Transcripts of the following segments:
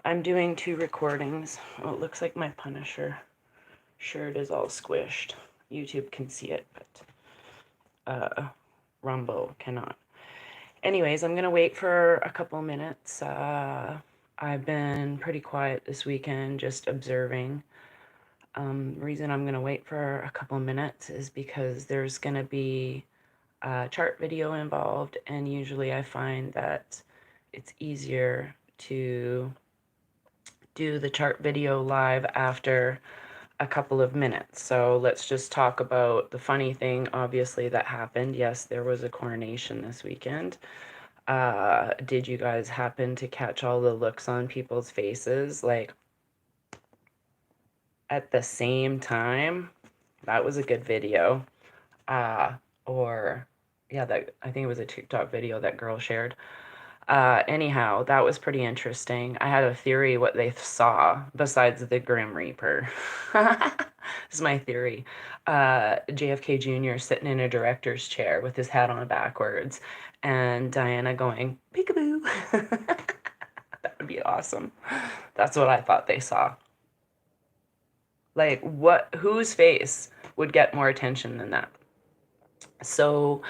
I'm doing 2 recordings. Oh, it looks like my Punisher shirt is all squished. YouTube can see it, but Rumble cannot. Anyways, I'm gonna wait for a couple minutes. I've been pretty quiet this weekend, just observing. Reason I'm gonna wait for a couple minutes is because there's gonna be a chart video involved, and usually I find that it's easier to do the chart video live after a couple of minutes. So let's just talk about the funny thing, obviously, that happened. Yes, there was a coronation this weekend. Did you guys happen to catch all the looks on people's faces? Like, at the same time? That was a good video. Or, yeah, that I think it was a TikTok video that girl shared. Anyhow, that was pretty interesting. I had a theory what they saw besides the Grim Reaper. This is my theory. JFK Jr. sitting in a director's chair with his hat on backwards, and Diana going, peekaboo. That would be awesome. That's what I thought they saw. Like, whose face would get more attention than that? So,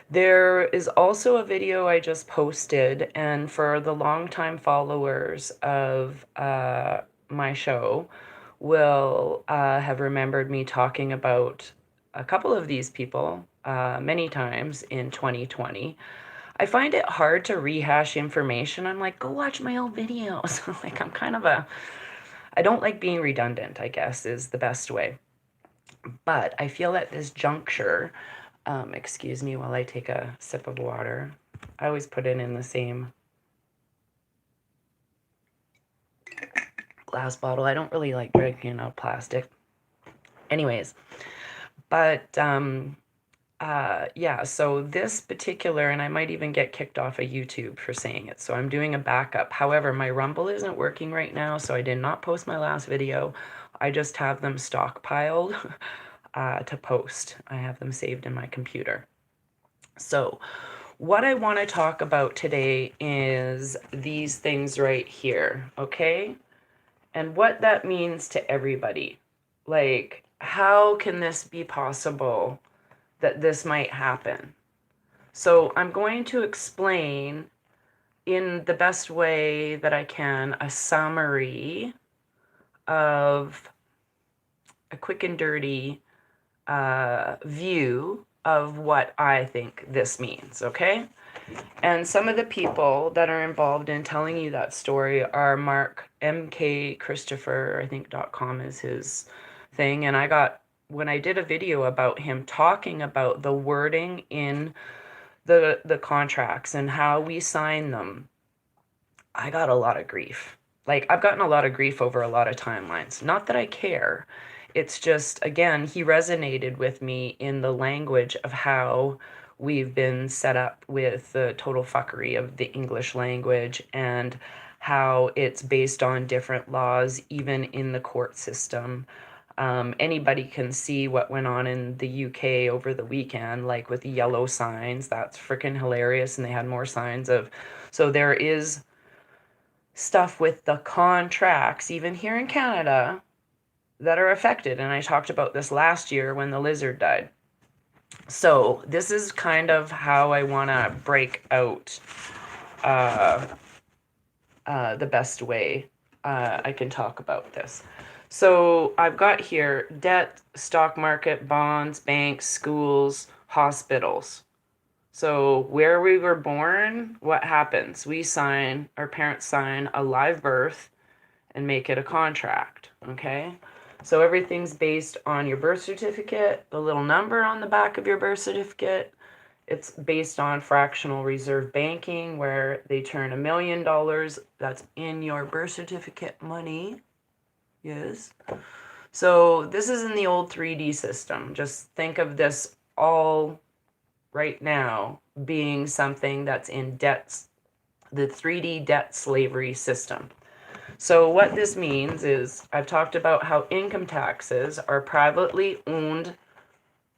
there is also a video I just posted, and for the longtime followers of my show, will have remembered me talking about a couple of these people many times in 2020. I find it hard to rehash information. I'm like, go watch my old videos. Like, I don't like being redundant, I guess, is the best way. But I feel at this juncture, excuse me while I take a sip of water. I always put it in the same glass bottle. I don't really like drinking out of plastic. Anyways, but yeah, so this particular, and I might even get kicked off of YouTube for saying it, so I'm doing a backup. However, my Rumble isn't working right now, so I did not post my last video. I just have them stockpiled to post. I have them saved in my computer. So what I want to talk about today is these things right here, okay? And what that means to everybody. Like, how can this be possible that this might happen? So I'm going to explain in the best way that I can a summary of a quick and dirty view of what I think this means, okay? And some of the people that are involved in telling you that story are Mark MK Christopher, I think .com is his thing. And when I did a video about him talking about the wording in the contracts and how we sign them, I got a lot of grief. Like, I've gotten a lot of grief over a lot of timelines. Not that I care. It's just, again, he resonated with me in the language of how we've been set up with the total fuckery of the English language and how it's based on different laws, even in the court system. Anybody can see what went on in the UK over the weekend, like with the yellow signs. That's freaking hilarious. And they had more signs of, so there is stuff with the contracts, even here in Canada, that are affected. And I talked about this last year when the lizard died. So this is kind of how I want to break out the best way I can talk about this. So I've got here debt, stock market, bonds, banks, schools, hospitals. So where we were born, what happens? Our parents sign a live birth and make it a contract, okay? So everything's based on your birth certificate, the little number on the back of your birth certificate. It's based on fractional reserve banking, where they turn $1 million that's in your birth certificate money. Yes. So this is in the old 3D system. Just think of this all right now being something that's in debts, the 3D debt slavery system. So what this means is I've talked about how income taxes are privately owned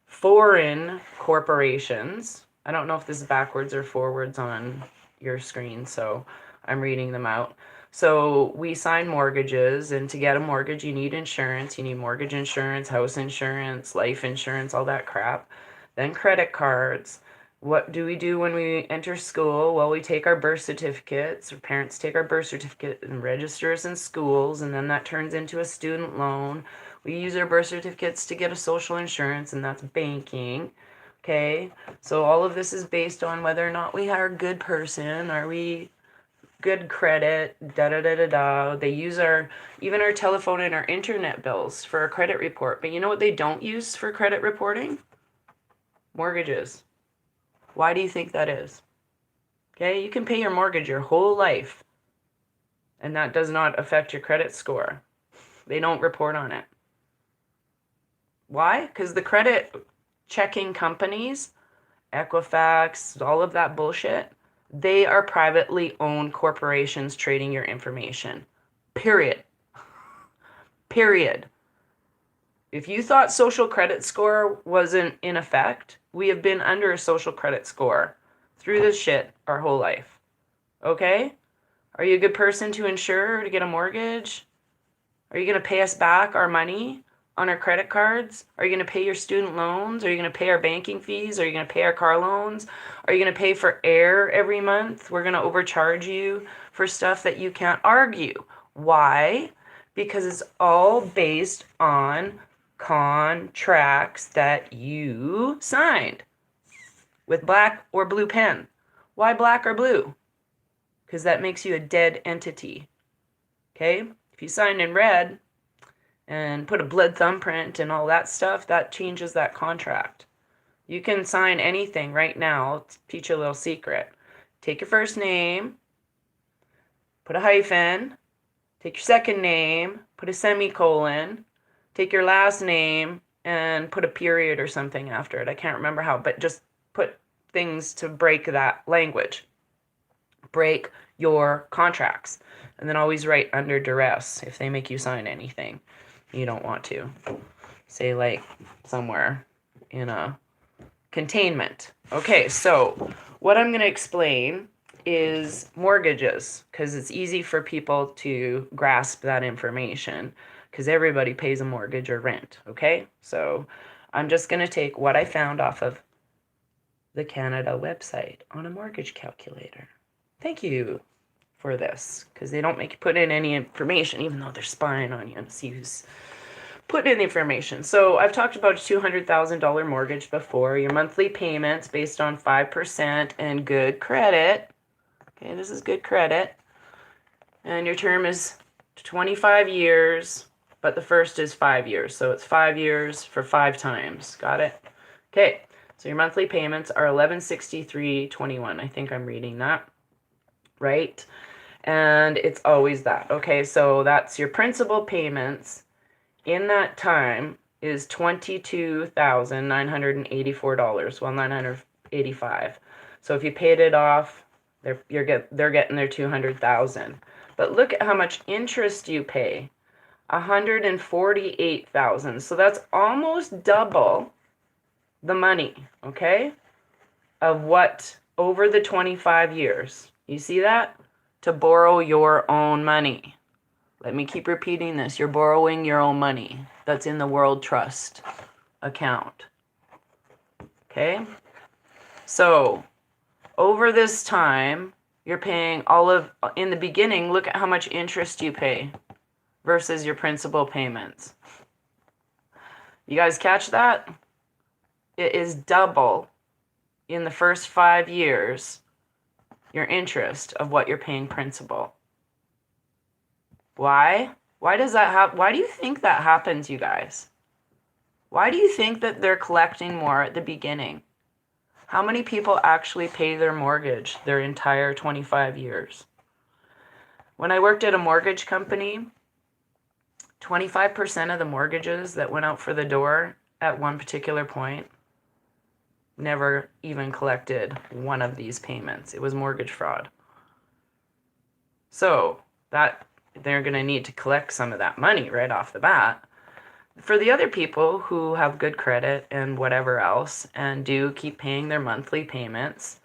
foreign corporations. I don't know if this is backwards or forwards on your screen, so I'm reading them out. So we sign mortgages, and to get a mortgage, you need insurance. You need mortgage insurance, house insurance, life insurance, all that crap. Then credit cards. What do we do when we enter school? Well, we take our birth certificates. Our parents take our birth certificate and register us in schools, and then that turns into a student loan. We use our birth certificates to get a social insurance, and that's banking. Okay, so all of this is based on whether or not we are a good person. Are we good credit? Da da da da da. They use even our telephone and our internet bills for a credit report. But you know what they don't use for credit reporting? Mortgages. Why do you think that is? Okay, you can pay your mortgage your whole life, and that does not affect your credit score. They don't report on it. Why? Because the credit checking companies, Equifax, all of that bullshit, they are privately owned corporations trading your information. Period. Period. If you thought social credit score wasn't in effect, we have been under a social credit score through this shit our whole life. Okay? Are you a good person to insure or to get a mortgage? Are you going to pay us back our money on our credit cards? Are you going to pay your student loans? Are you going to pay our banking fees? Are you going to pay our car loans? Are you going to pay for air every month? We're going to overcharge you for stuff that you can't argue. Why? Because it's all based on contracts that you signed with black or blue pen. Why black or blue? Because that makes you a dead entity. Okay? If you sign in red and put a blood thumbprint and all that stuff, that changes that contract. You can sign anything right now. I'll teach you a little secret. Take your first name, put a hyphen, take your second name, put a semicolon, take your last name, and put a period or something after it. I can't remember how, but just put things to break that language. Break your contracts. And then always write under duress if they make you sign anything you don't want to. Say like somewhere in a containment. Okay, so what I'm going to explain is mortgages, because it's easy for people to grasp that information, because everybody pays a mortgage or rent. Okay, so I'm just going to take what I found off of the Canada website on a mortgage calculator. Thank you for this, because they don't make you put in any information, even though they're spying on you and see who's putting in the information. So I've talked about a $200,000 mortgage before. Your monthly payments based on 5% and good credit. Okay, this is good credit. And your term is 25 years, but the first is 5 years. So it's 5 years for 5 times. Got it? Okay, so your monthly payments are $1,163.21. I think I'm reading that right. And it's always that. Okay, so that's your principal payments in that time is $22,984. Well, $985. So if you paid it off, they're getting their $200,000. But look at how much interest you pay. $148,000. So that's almost double the money, okay? Of what over the 25 years. You see that? To borrow your own money. Let me keep repeating this. You're borrowing your own money that's in the World Trust account. Okay? So, over this time, you're paying in the beginning, look at how much interest you pay versus your principal payments. You guys catch that? It is double in the first 5 years your interest of what you're paying principal. Why? Why does that happen? Why do you think that happens, you guys? Why do you think that they're collecting more at the beginning? How many people actually pay their mortgage their entire 25 years? When I worked at a mortgage company, 25% of the mortgages that went out for the door at one particular point never even collected one of these payments. It was mortgage fraud. So that they're going to need to collect some of that money right off the bat. For the other people who have good credit and whatever else and do keep paying their monthly payments,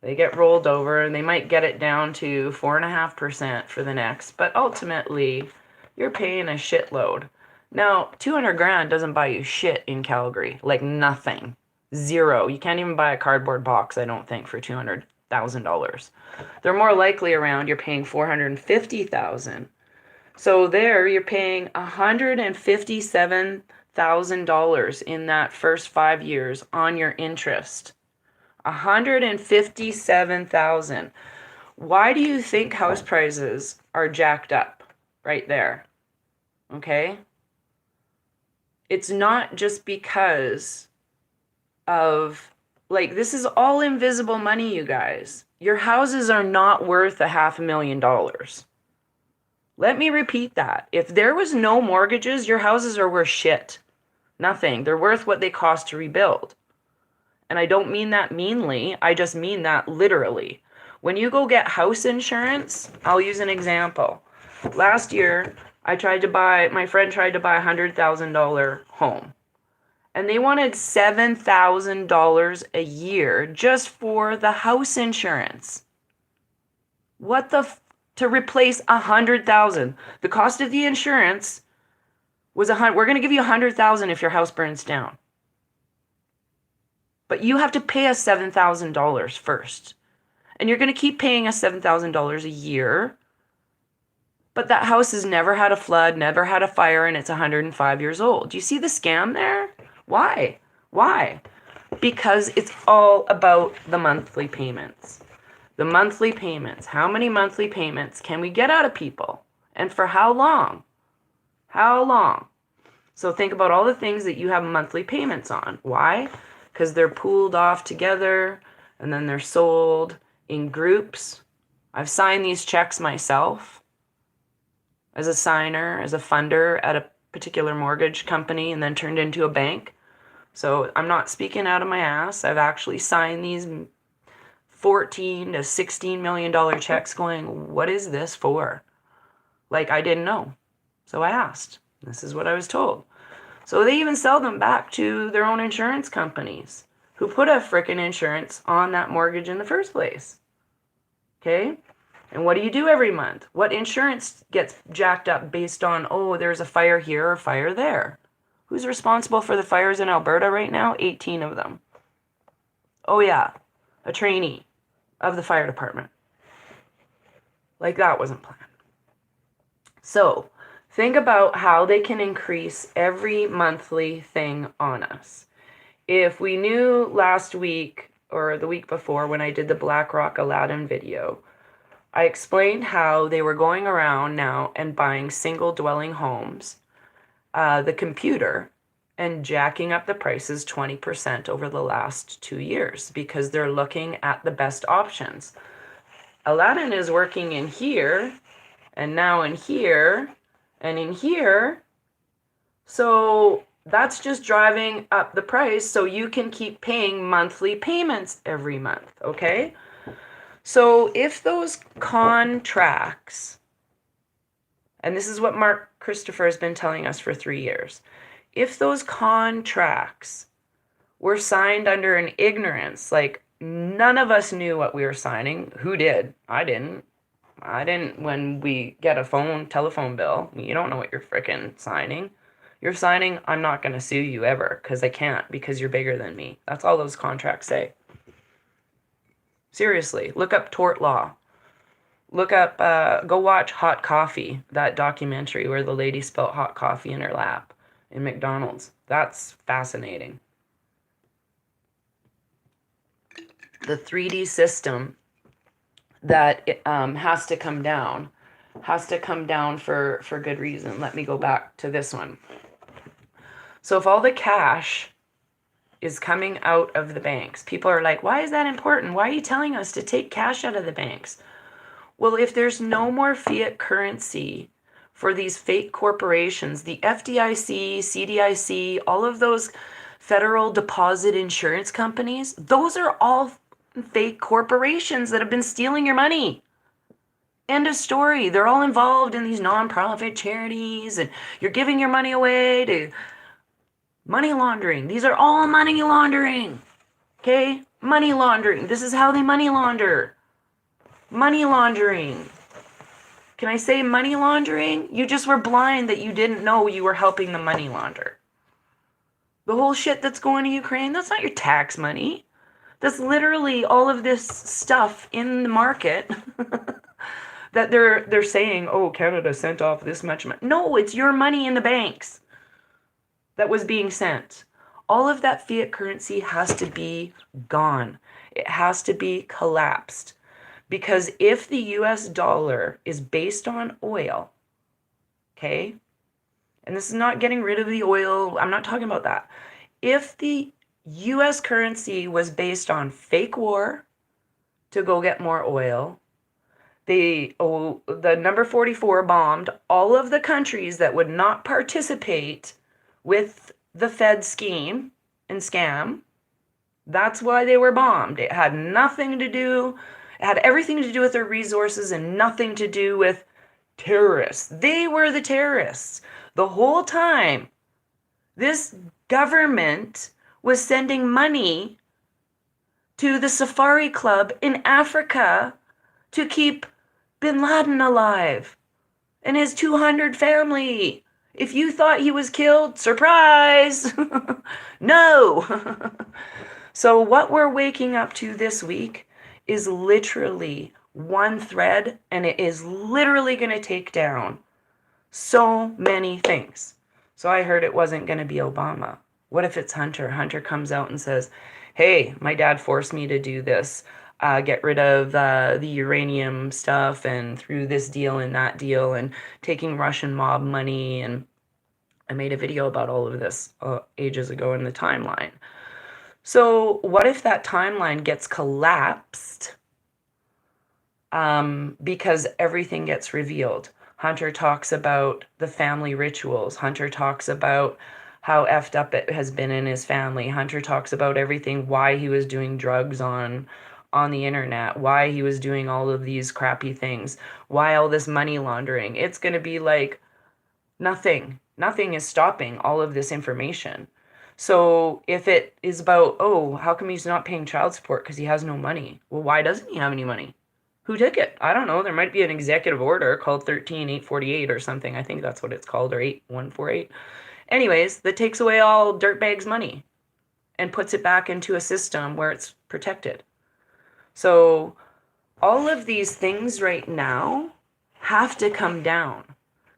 They get rolled over and they might get it down to 4.5% for the next, but ultimately you're paying a shitload. Now, 200 grand doesn't buy you shit in Calgary, like nothing. Zero. You can't even buy a cardboard box, I don't think, for $200,000. They're more likely around you're paying 450,000. So there you're paying $157,000 in that first 5 years on your interest. 157,000. Why do you think house prices are jacked up right there? Okay? It's not just because of, like, this is all invisible money, you guys. Your houses are not worth $500,000. Let me repeat that. If there was no mortgages, your houses are worth shit. Nothing. They're worth what they cost to rebuild. And I don't mean that meanly. I just mean that literally. When you go get house insurance, I'll use an example. Last year, my friend tried to buy a $100,000 home. And they wanted $7,000 a year just for the house insurance. What the to replace 100,000. The cost of the insurance was we're going to give you 100,000 if your house burns down. But you have to pay us $7,000 first. And you're going to keep paying us $7,000 a year. But that house has never had a flood, never had a fire, and it's 105 years old. Do you see the scam there? Why? Why? Because it's all about the monthly payments. The monthly payments. How many monthly payments can we get out of people? And for how long? How long? So think about all the things that you have monthly payments on. Why? Because they're pooled off together and then they're sold in groups. I've signed these checks myself as a signer, as a funder at a particular mortgage company and then turned into a bank. So I'm not speaking out of my ass. I've actually signed these $14 to $16 million checks going, what is this for? Like, I didn't know. So I asked. This is what I was told. So they even sell them back to their own insurance companies who put a frickin' insurance on that mortgage in the first place. Okay? And what do you do every month? What insurance gets jacked up based on, oh, there's a fire here or a fire there? Who's responsible for the fires in Alberta right now? 18 of them. Oh yeah, a trainee of the fire department. Like that wasn't planned. So think about how they can increase every monthly thing on us. If we knew last week or the week before when I did the BlackRock Aladdin video, I explained how they were going around now and buying single dwelling homes, the computer, and jacking up the prices 20% over the last 2 years because they're looking at the best options. Aladdin is working in here and now in here and in here. So that's just driving up the price so you can keep paying monthly payments every month, okay? So if those contracts, and this is what Mark Christopher has been telling us for 3 years, if those contracts were signed under an ignorance, like none of us knew what we were signing. Who did? I didn't. When we get a telephone bill, you don't know what you're frickin' signing. You're signing, I'm not going to sue you ever because I can't because you're bigger than me. That's all those contracts say. Seriously, look up tort law. Look up, go watch Hot Coffee, that documentary where the lady spilt hot coffee in her lap in McDonald's. That's fascinating. The 3D system that has to come down for good reason. Let me go back to this one. So if all the cash is coming out of the banks, people are like, why is that important? Why are you telling us to take cash out of the banks? Well, if there's no more fiat currency for these fake corporations, the FDIC, CDIC, all of those federal deposit insurance companies, those are all fake corporations that have been stealing your money. End of story. They're all involved in these nonprofit charities and you're giving your money away to money laundering. These are all money laundering. Okay? Money laundering. This is how they money launder. Money laundering. Can I say money laundering? You just were blind that you didn't know you were helping the money launder. The whole shit that's going to Ukraine, that's not your tax money. That's literally all of this stuff in the market that they're saying, oh, Canada sent off this much money. No, it's your money in the banks that was being sent. All of that fiat currency has to be gone. It has to be collapsed. Because if the US dollar is based on oil, okay, and this is not getting rid of the oil, I'm not talking about that. If the US currency was based on fake war to go get more oil, the number 44 bombed all of the countries that would not participate with the Fed scheme and scam. That's why they were bombed. It had nothing to do, it had everything to do with their resources and nothing to do with terrorists. They were the terrorists. The whole time, this government was sending money to the Safari Club in Africa to keep bin Laden alive and his 200 family. If you thought he was killed, surprise! No! So what we're waking up to this week is literally one thread, and it is literally going to take down so many things. So I heard it wasn't going to be Obama. What if it's Hunter? Hunter comes out and says, hey, my dad forced me to do this. Get rid of the uranium stuff and through this deal and that deal and taking Russian mob money. And I made a video about all of this ages ago in the timeline. So what if that timeline gets collapsed because everything gets revealed? Hunter talks about the family rituals. Hunter talks about how effed up it has been in his family. Hunter talks about everything, why he was doing drugs on the internet, why he was doing all of these crappy things, why all this money laundering. It's going to be like nothing is stopping all of this information. So if it is about, oh, how come he's not paying child support because he has no money? Well, why doesn't he have any money? Who took it? I don't know. There might be an executive order called 13848 or something. I think that's what it's called, or 8148. Anyways, that takes away all dirtbags' money and puts it back into a system where it's protected. So all of these things right now have to come down.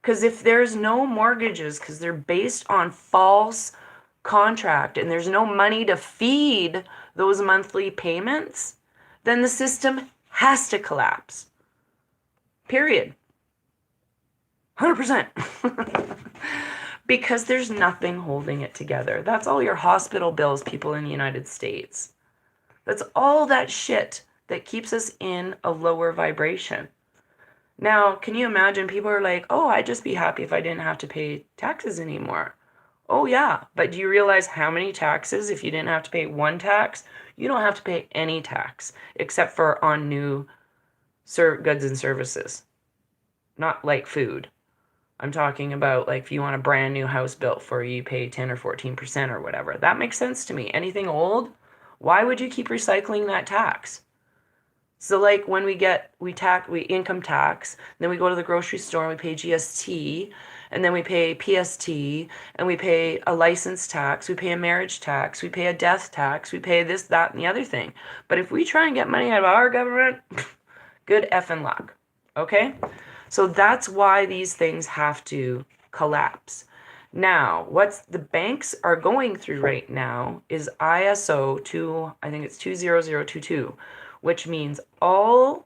Because if there's no mortgages, because they're based on false contract and there's no money to feed those monthly payments, then the system has to collapse. Period. 100%. Because there's nothing holding it together. That's all your hospital bills, people in the United States. That's all that shit that keeps us in a lower vibration. Now, can you imagine people are like, oh, I'd just be happy if I didn't have to pay taxes anymore. Oh, yeah. But do you realize how many taxes, if you didn't have to pay one tax, you don't have to pay any tax except for on new goods and services. Not like food. I'm talking about like if you want a brand new house built for you, pay 10 or 14% or whatever. That makes sense to me. Anything old, why would you keep recycling that tax? So like when we income tax, then we go to the grocery store and we pay GST, and then we pay PST, and we pay a license tax, we pay a marriage tax, we pay a death tax, we pay this, that, and the other thing. But if we try and get money out of our government, good effing luck. Okay? So that's why these things have to collapse. Now, what the banks are going through right now is ISO 20022, which means all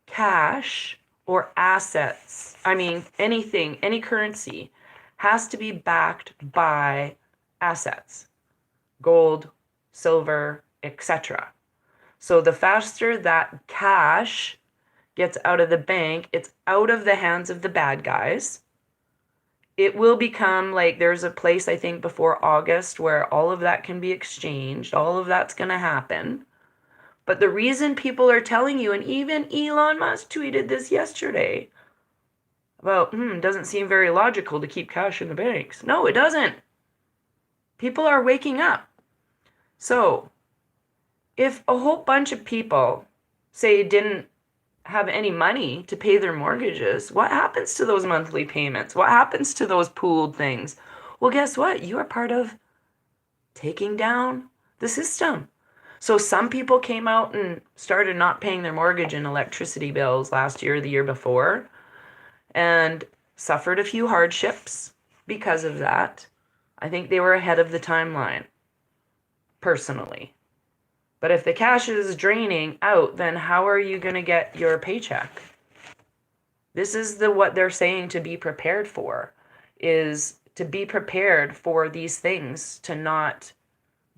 cash or assets, anything, any currency, has to be backed by assets, gold, silver, etc. So the faster that cash gets out of the bank, it's out of the hands of the bad guys. It will become like there's a place, I think, before August where all of that can be exchanged. All of that's going to happen. But the reason people are telling you, and even Elon Musk tweeted this yesterday, about, doesn't seem very logical to keep cash in the banks. No, it doesn't. People are waking up. So, If a whole bunch of people, say, didn't have any money to pay their mortgages, what happens to those monthly payments? What happens to those pooled things? Well, guess what? You are part of taking down the system. So some people came out and started not paying their mortgage and electricity bills last year or the year before and suffered a few hardships because of that. I think they were ahead of the timeline, personally. But if the cash is draining out, then how are you going to get your paycheck? This is what they're saying to be prepared for, is to be prepared for these things to not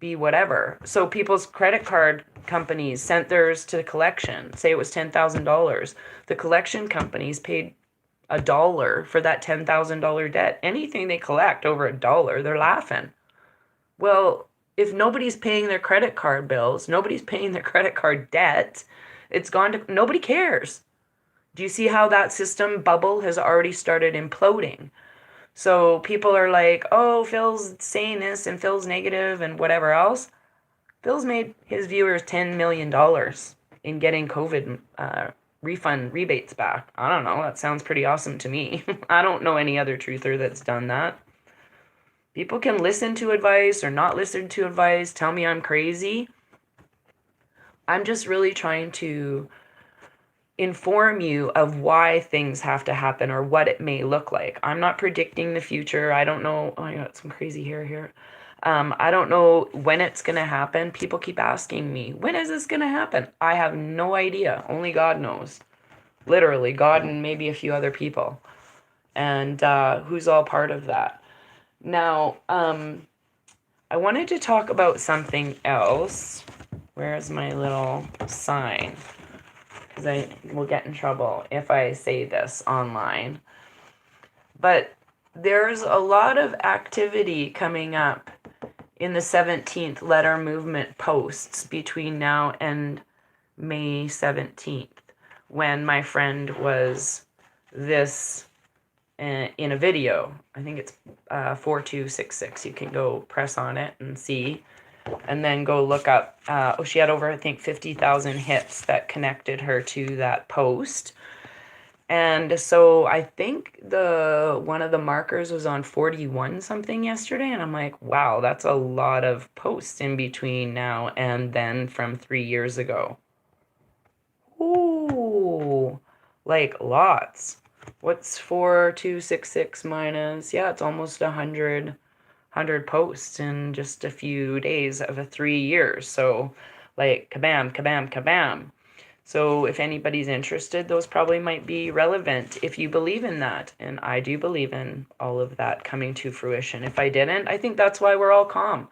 be whatever. So people's credit card companies sent theirs to collection. Say it was $10,000. The collection companies paid $1 for that $10,000 debt. Anything they collect over $1, they're laughing. Well, if nobody's paying their credit card bills, nobody's paying their credit card debt, it's gone to, nobody cares. Do you see how that system bubble has already started imploding? So people are like, oh, Phil's saying this and Phil's negative and whatever else. Phil's made his viewers $10 million in getting COVID refund rebates back. I don't know. That sounds pretty awesome to me. I don't know any other truther that's done that. People can listen to advice or not listen to advice, tell me I'm crazy. I'm just really trying to inform you of why things have to happen or what it may look like. I'm not predicting the future. I don't know. Oh, I got some crazy hair here. I don't know when it's going to happen. People keep asking me, when is this going to happen? I have no idea. Only God knows. Literally, God and maybe a few other people. And who's all part of that. Now, I wanted to talk about something else. Where's my little sign? Because I will get in trouble if I say this online. But there's a lot of activity coming up in the 17th Letter Movement posts between now and May 17th, when my friend was this in a video. I think it's 4266. You can go press on it and see, and then go look up. She had over, I think, 50,000 hits that connected her to that post. And so I think one of the markers was on 41 something yesterday, and I'm like, wow, that's a lot of posts in between now and then from 3 years ago. Ooh, like lots. What's 4266 minus? Yeah, it's almost 100 posts in just a few days of 3 years. So like kabam, kabam, kabam. So if anybody's interested, those probably might be relevant if you believe in that. And I do believe in all of that coming to fruition. If I didn't, I think that's why we're all calm.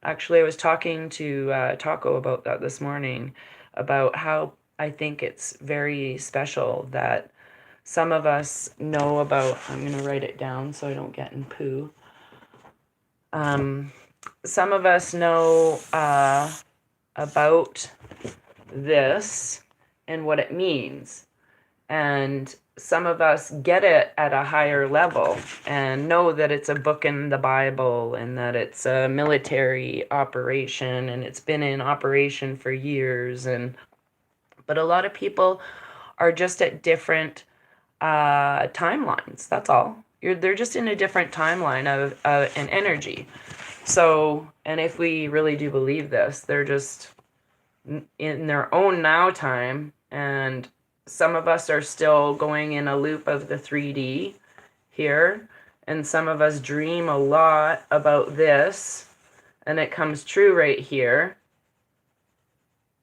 Actually, I was talking to Taco about that this morning, about how I think it's very special that some of us know about, I'm going to write it down so I don't get in poo. Some of us know about this and what it means. And some of us get it at a higher level and know that it's a book in the Bible and that it's a military operation and it's been in operation for years. But a lot of people are just at different timelines. That's all. They're just in a different timeline of an energy. So, and if we really do believe this, they're just in their own now time, and some of us are still going in a loop of the 3D here, and some of us dream a lot about this, and it comes true right here.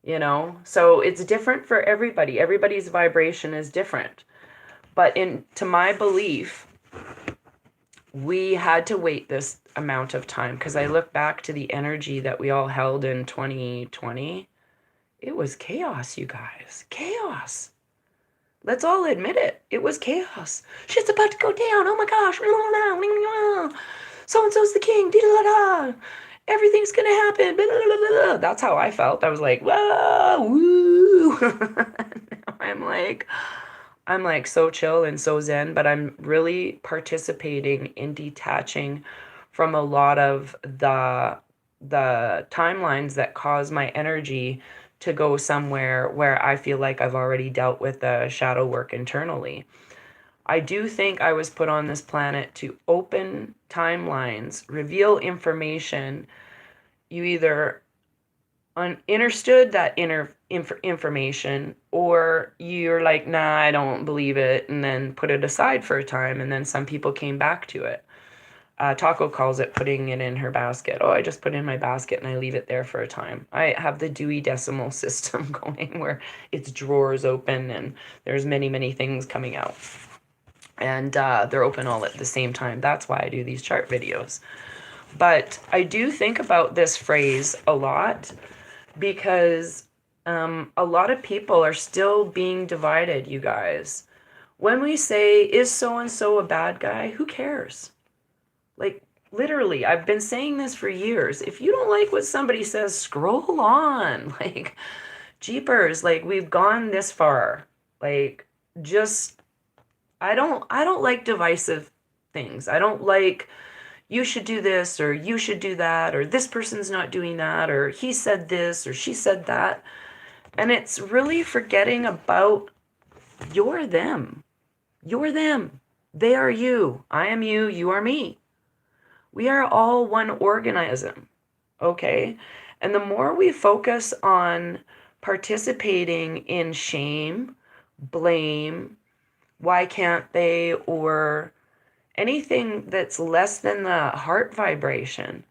You know, so it's different for everybody. Everybody's vibration is different. But to my belief, we had to wait this amount of time, because I look back to the energy that we all held in 2020. It was chaos, you guys. Chaos. Let's all admit it. It was chaos. Shit's about to go down. Oh my gosh. So-and-so's the king. Everything's going to happen. That's how I felt. I was like, whoa, woo. I'm like so chill and so zen, but I'm really participating in detaching from a lot of the the timelines that cause my energy to go somewhere where I feel like I've already dealt with the shadow work internally. I do think I was put on this planet to open timelines, reveal information. You either understood that information, or you're like, nah, I don't believe it, and then put it aside for a time, and then some people came back to it. Taco calls it putting it in her basket. Oh, I just put it in my basket and I leave it there for a time. I have the Dewey Decimal System going where its drawers open and there's many, many things coming out. And they're open all at the same time. That's why I do these chart videos. But I do think about this phrase a lot because a lot of people are still being divided, you guys. When we say, is so-and-so a bad guy? Who cares? Like, literally, I've been saying this for years. If you don't like what somebody says, scroll on. Like, jeepers, like, we've gone this far. Like, just, I don't like divisive things. I don't like, you should do this, or you should do that, or this person's not doing that, or he said this, or she said that. And it's really forgetting about you're them. You're them. They are you. I am you. You are me. We are all one organism, okay? And the more we focus on participating in shame, blame, why can't they, or anything that's less than the heart vibration,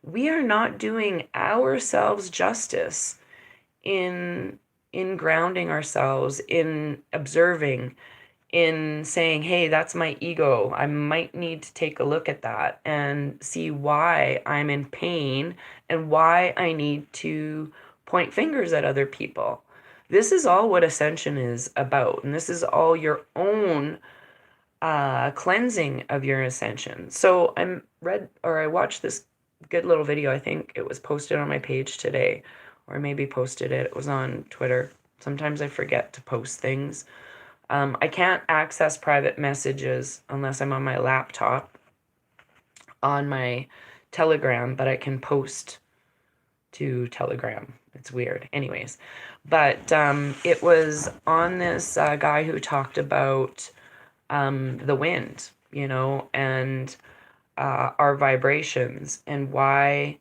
we are not doing ourselves justice in grounding ourselves, in observing, in saying, hey, that's my ego. I might need to take a look at that and see why I'm in pain and why I need to point fingers at other people. This is all what ascension is about. And this is all your own cleansing of your ascension. So I watched this good little video. I think it was posted on my page today, or maybe posted it. It was on Twitter. Sometimes I forget to post things. I can't access private messages unless I'm on my laptop on my Telegram, but I can post to Telegram. It's weird. Anyways, but it was on this guy who talked about the wind, and our vibrations, and why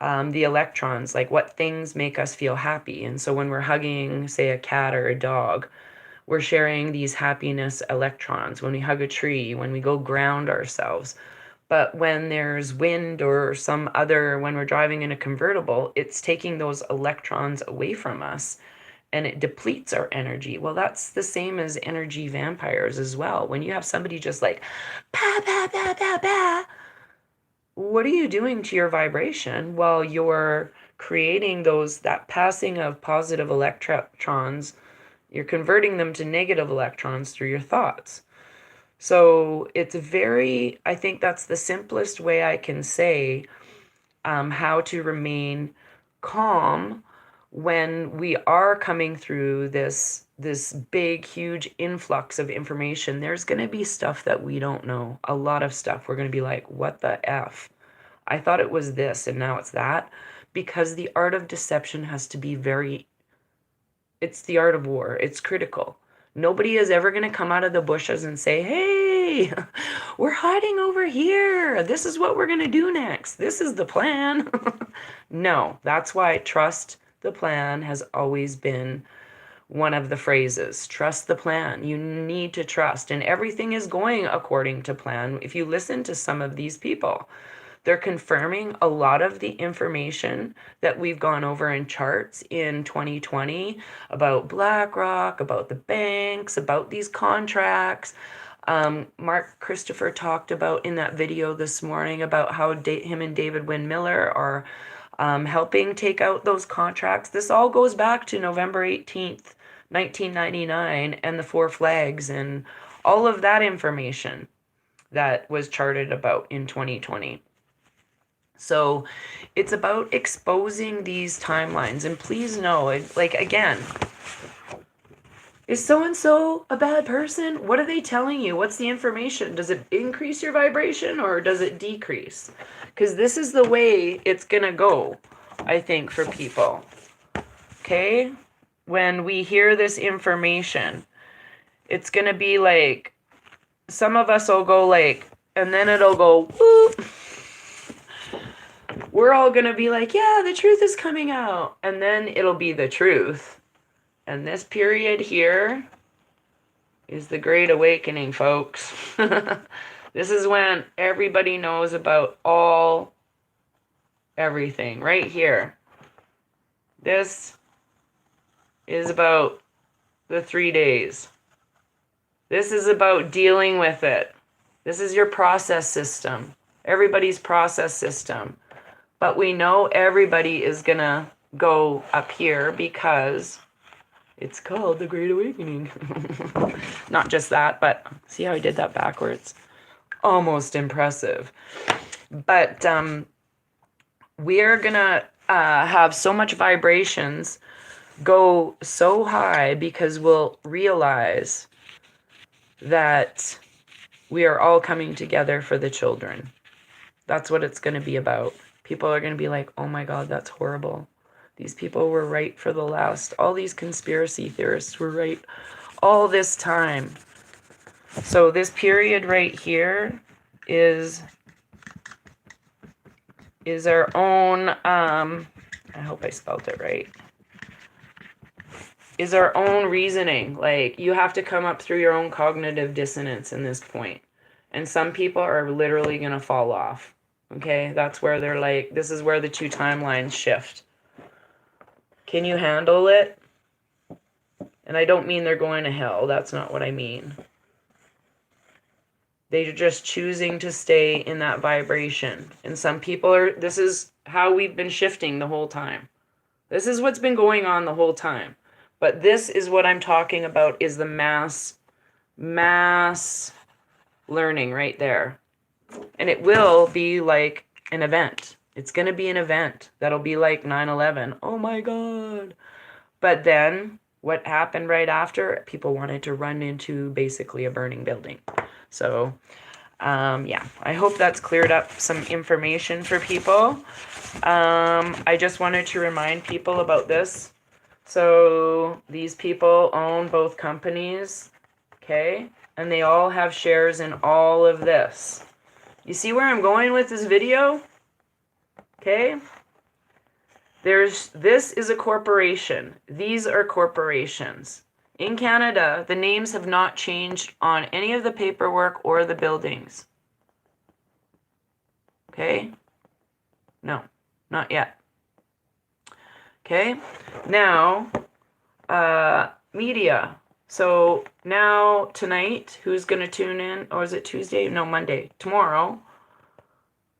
the electrons, like what things make us feel happy. And so when we're hugging, say, a cat or a dog, we're sharing these happiness electrons. When we hug a tree, when we go ground ourselves. But when there's wind or when we're driving in a convertible, it's taking those electrons away from us and it depletes our energy. Well, that's the same as energy vampires as well. When you have somebody just like, pa, pa, pa, pa, pa, what are you doing to your vibration? Well, you're creating that passing of positive electrons. You're converting them to negative electrons through your thoughts. So I think that's the simplest way I can say how to remain calm when we are coming through this big, huge influx of information. There's going to be stuff that we don't know, a lot of stuff. We're going to be like, what the F? I thought it was this and now it's that. Because the art of deception has to be it's the art of war. It's critical. Nobody is ever going to come out of the bushes and say, hey, we're hiding over here. This is what we're going to do next. This is the plan. No, that's why trust the plan has always been one of the phrases. Trust the plan. You need to trust. And everything is going according to plan. If you listen to some of these people, they're confirming a lot of the information that we've gone over in charts in 2020 about BlackRock, about the banks, about these contracts. Mark Christopher talked about in that video this morning about how him and David Wynn Miller are helping take out those contracts. This all goes back to November 18th, 1999, and the Four Flags and all of that information that was charted about in 2020. So it's about exposing these timelines. And please know, again, Is so and so a bad person? What are they telling you? What's the information? Does it increase your vibration or does it decrease? Because this is the way it's going to go, I think, for people. Okay? When we hear this information, it's going to be like, some of us will go like, and then it'll go, whoop. We're all going to be like, yeah, the truth is coming out. And then it'll be the truth. And this period here is the Great Awakening, folks. This is when everybody knows about everything right here. This is about the 3 days. This is about dealing with it. This is your process system, everybody's process system. But we know everybody is going to go up here because it's called the Great Awakening. Not just that, but see how I did that backwards? Almost impressive. But we're going to have so much vibrations go so high because we'll realize that we are all coming together for the children. That's what it's going to be about. People are going to be like, oh my God, that's horrible. These people were right for the last. All these conspiracy theorists were right all this time. So this period right here is our own, I hope I spelled it right, is our own reasoning. Like, you have to come up through your own cognitive dissonance in this point. And some people are literally going to fall off. Okay? That's where they're like, this is where the two timelines shift. Can you handle it? And I don't mean they're going to hell. That's not what I mean. They're just choosing to stay in that vibration. And some people are, this is how we've been shifting the whole time. This is what's been going on the whole time. But this is what I'm talking about, is the mass learning right there. And it will be like an event. It's going to be an event that'll be like 9/11. Oh my God. But then what happened right after? People wanted to run into basically a burning building. So, yeah, I hope that's cleared up some information for people. I just wanted to remind people about this. So these people own both companies, okay? And they all have shares in all of this. You see where I'm going with this video? Okay? This is a corporation. These are corporations. In Canada, the names have not changed on any of the paperwork or the buildings. Okay? No, not yet. Okay? Now, media. So now, tonight, who's going to tune in? Or is it Tuesday? No, Monday. Tomorrow.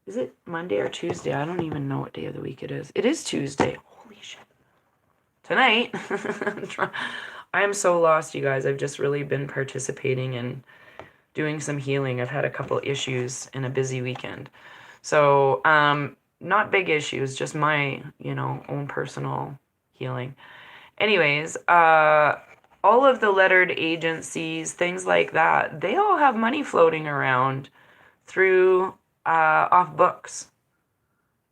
Is it Monday or Tuesday? I don't even know what day of the week it is. It is Tuesday. Holy shit. Tonight. I am so lost, you guys. I've just really been participating in doing some healing. I've had a couple issues in a busy weekend. So, not big issues, just my, own personal healing. Anyways, all of the lettered agencies, things like that, they all have money floating around through off books.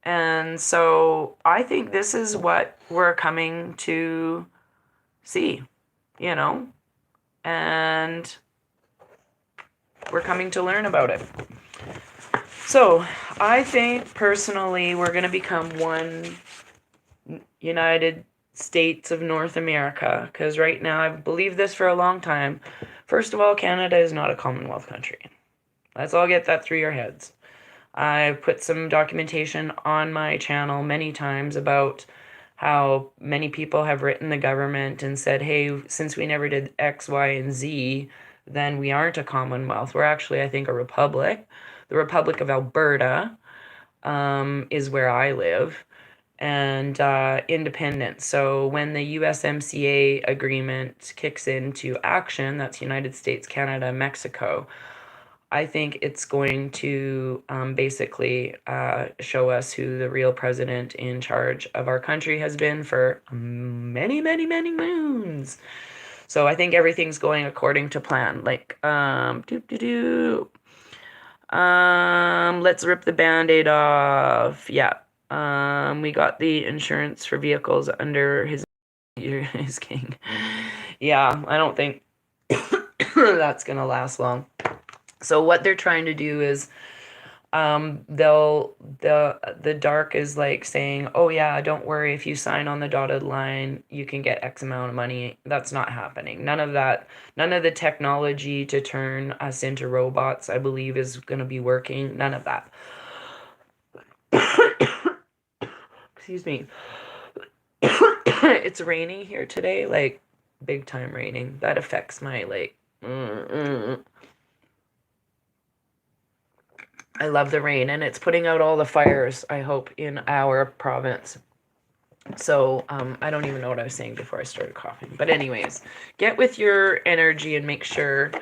And so I think this is what we're coming to see, and we're coming to learn about it. So I think personally we're going to become one United States of North America, because right now I've believed this for a long time. First of all, Canada is not a Commonwealth country. Let's all get that through your heads. I've put some documentation on my channel many times about how many people have written the government and said, hey, since we never did X, Y, and Z, then we aren't a Commonwealth. We're actually, I think, a republic. The Republic of Alberta is where I live, and independent. So when the USMCA agreement kicks into action, that's United States, Canada, Mexico, I think it's going to basically show us who the real president in charge of our country has been for many, many, many moons. So I think everything's going according to plan. Like, let's rip the Band-Aid off. Yeah. We got the insurance for vehicles under his king. Yeah, I don't think that's gonna last long. So what they're trying to do is the dark is like saying, oh yeah, don't worry, if you sign on the dotted line you can get X amount of money. That's not happening. None of that, none of the technology to turn us into robots, I believe, is going to be working. None of that. Excuse me. It's raining here today, like big time raining. That affects my like I love the rain, and it's putting out all the fires, I hope, in our province. So I don't even know what I was saying before I started coughing. But anyways, get with your energy and make sure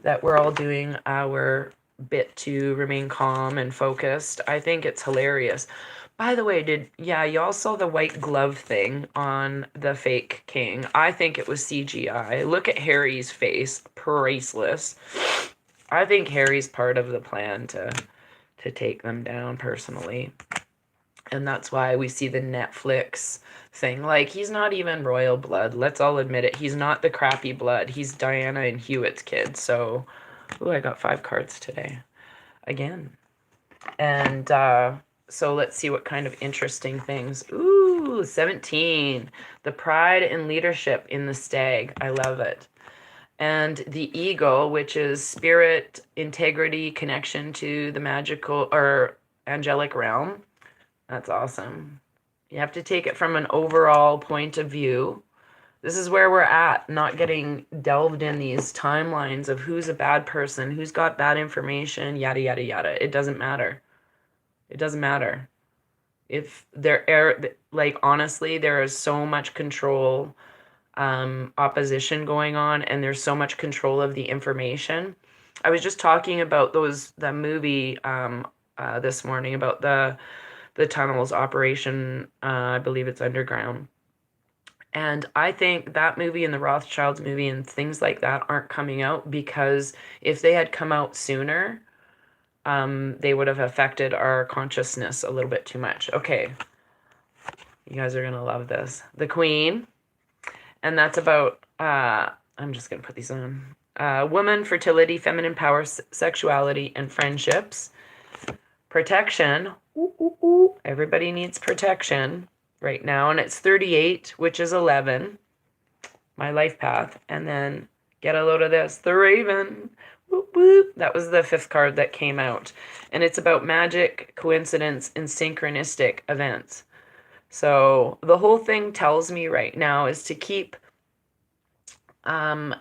that we're all doing our bit to remain calm and focused. I think it's hilarious. By the way, y'all saw the white glove thing on the fake king? I think it was CGI. Look at Harry's face, priceless. I think Harry's part of the plan to take them down personally. And that's why we see the Netflix thing. Like, he's not even royal blood. Let's all admit it. He's not the crappy blood. He's Diana and Hewitt's kid. So, ooh, I got 5 cards today. Again. And so let's see what kind of interesting things. Ooh, 17. The pride and leadership in the stag. I love it. And the eagle, which is spirit, integrity, connection to the magical or angelic realm. That's awesome. You have to take it from an overall point of view. This is where we're at, not getting delved in these timelines of who's a bad person, who's got bad information, yada, yada, yada. It doesn't matter. It doesn't matter. If like, honestly, there is so much control, opposition going on, and there's so much control of the information. I was just talking about the movie this morning about the tunnels operation. I believe it's underground. And I think that movie and the Rothschilds movie and things like that aren't coming out because if they had come out sooner, they would have affected our consciousness a little bit too much. Okay. You guys are going to love this. The Queen. And that's about, I'm just going to put these on. Woman, fertility, feminine power, sexuality, and friendships. Protection. Ooh, ooh, ooh. Everybody needs protection right now. And it's 38, which is 11. My life path. And then get a load of this. The Raven. Whoop, whoop. That was the 5th card that came out. And it's about magic, coincidence, and synchronistic events. So the whole thing tells me right now is to keep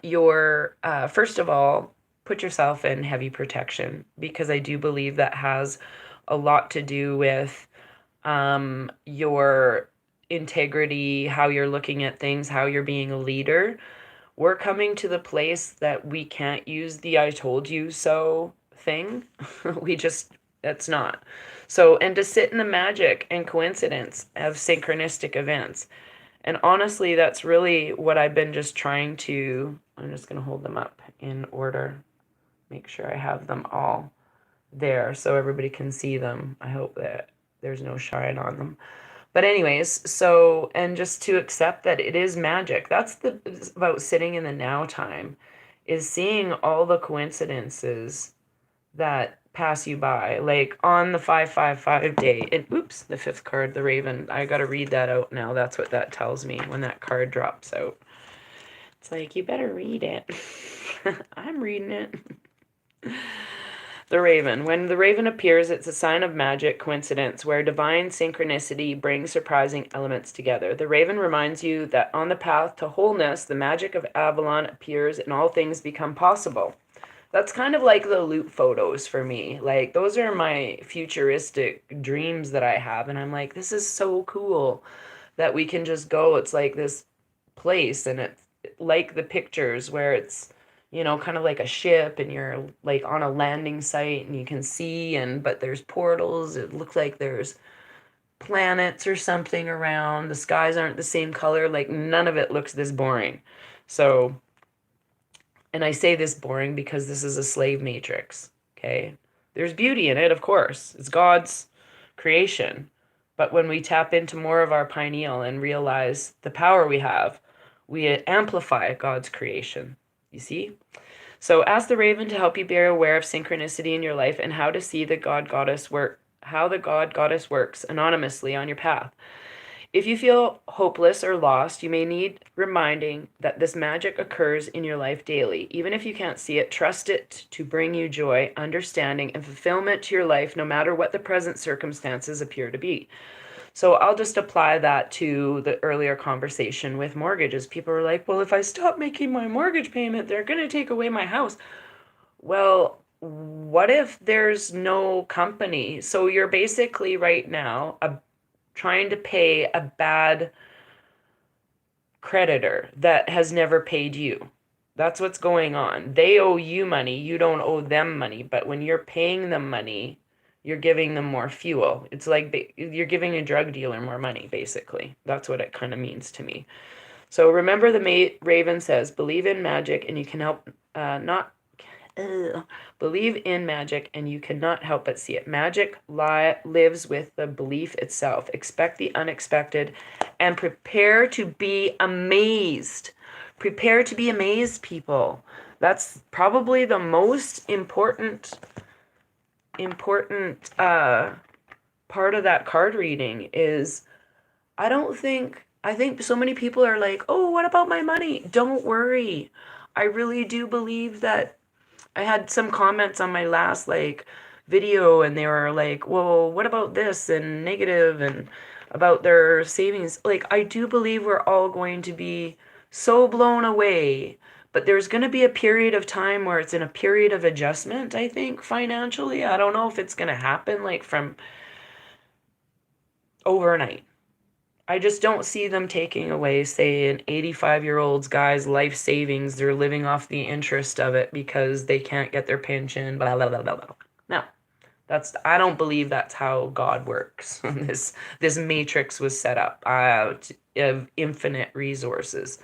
your, first of all, put yourself in heavy protection, because I do believe that has a lot to do with your integrity, how you're looking at things, how you're being a leader. We're coming to the place that we can't use the I told you so thing. That's not. So, and to sit in the magic and coincidence of synchronistic events. And honestly, that's really what I've been just trying to, I'm just going to hold them up in order. Make sure I have them all there so everybody can see them. I hope that there's no shine on them. But anyways, so, and just to accept that it is magic. That's about sitting in the now time, is seeing all the coincidences that pass you by. Like on the 555 day, and oops, the 5th card, the Raven. I got to read that out now. That's what that tells me when that card drops out. It's like, you better read it. I'm reading it. The Raven. When the Raven appears, it's a sign of magic coincidence where divine synchronicity brings surprising elements together. The Raven reminds you that on the path to wholeness, the magic of Avalon appears and all things become possible. That's kind of like the loop photos for me. Like, those are my futuristic dreams that I have. And I'm like, this is so cool that we can just go. It's like this place, and it's like the pictures where it's, kind of like a ship, and you're like on a landing site and you can see, but there's portals. It looks like there's planets or something around. The skies aren't the same color. Like, none of it looks this boring. So And I say this boring because this is a slave matrix, okay? There's beauty in it, of course. It's God's creation. But when we tap into more of our pineal and realize the power we have, we amplify God's creation. You see? So ask the raven to help you be aware of synchronicity in your life and how to see the God Goddess work, how the God Goddess works anonymously on your path. If you feel hopeless or lost, you may need reminding that this magic occurs in your life daily. Even if you can't see it, trust it to bring you joy, understanding, and fulfillment to your life, no matter what the present circumstances appear to be. So I'll just apply that to the earlier conversation with mortgages. People are like, well, if I stop making my mortgage payment, they're going to take away my house. Well, what if there's no company? So you're basically right now trying to pay a bad creditor that has never paid you. That's what's going on. They owe you money. You don't owe them money. But when you're paying them money, you're giving them more fuel. It's like you're giving a drug dealer more money, basically. That's what it kind of means to me. So remember, the Raven says, believe in magic and you can help not believe in magic and you cannot help but see it. Magic lives with the belief itself. Expect the unexpected and prepare to be amazed. Prepare to be amazed, people. That's probably the most important part of that card reading is I think so many people are like, oh, what about my money? Don't worry. I really do believe that I had some comments on my last video and they were like, well, what about this and negative and about their savings? Like, I do believe we're all going to be so blown away, but there's going to be a period of time where it's in a period of adjustment, I think, financially. I don't know if it's going to happen like from overnight. I just don't see them taking away, say, an 85-year-old guy's life savings. They're living off the interest of it because they can't get their pension, blah, blah, blah, blah, blah. No, I don't believe that's how God works. This matrix was set up of infinite resources.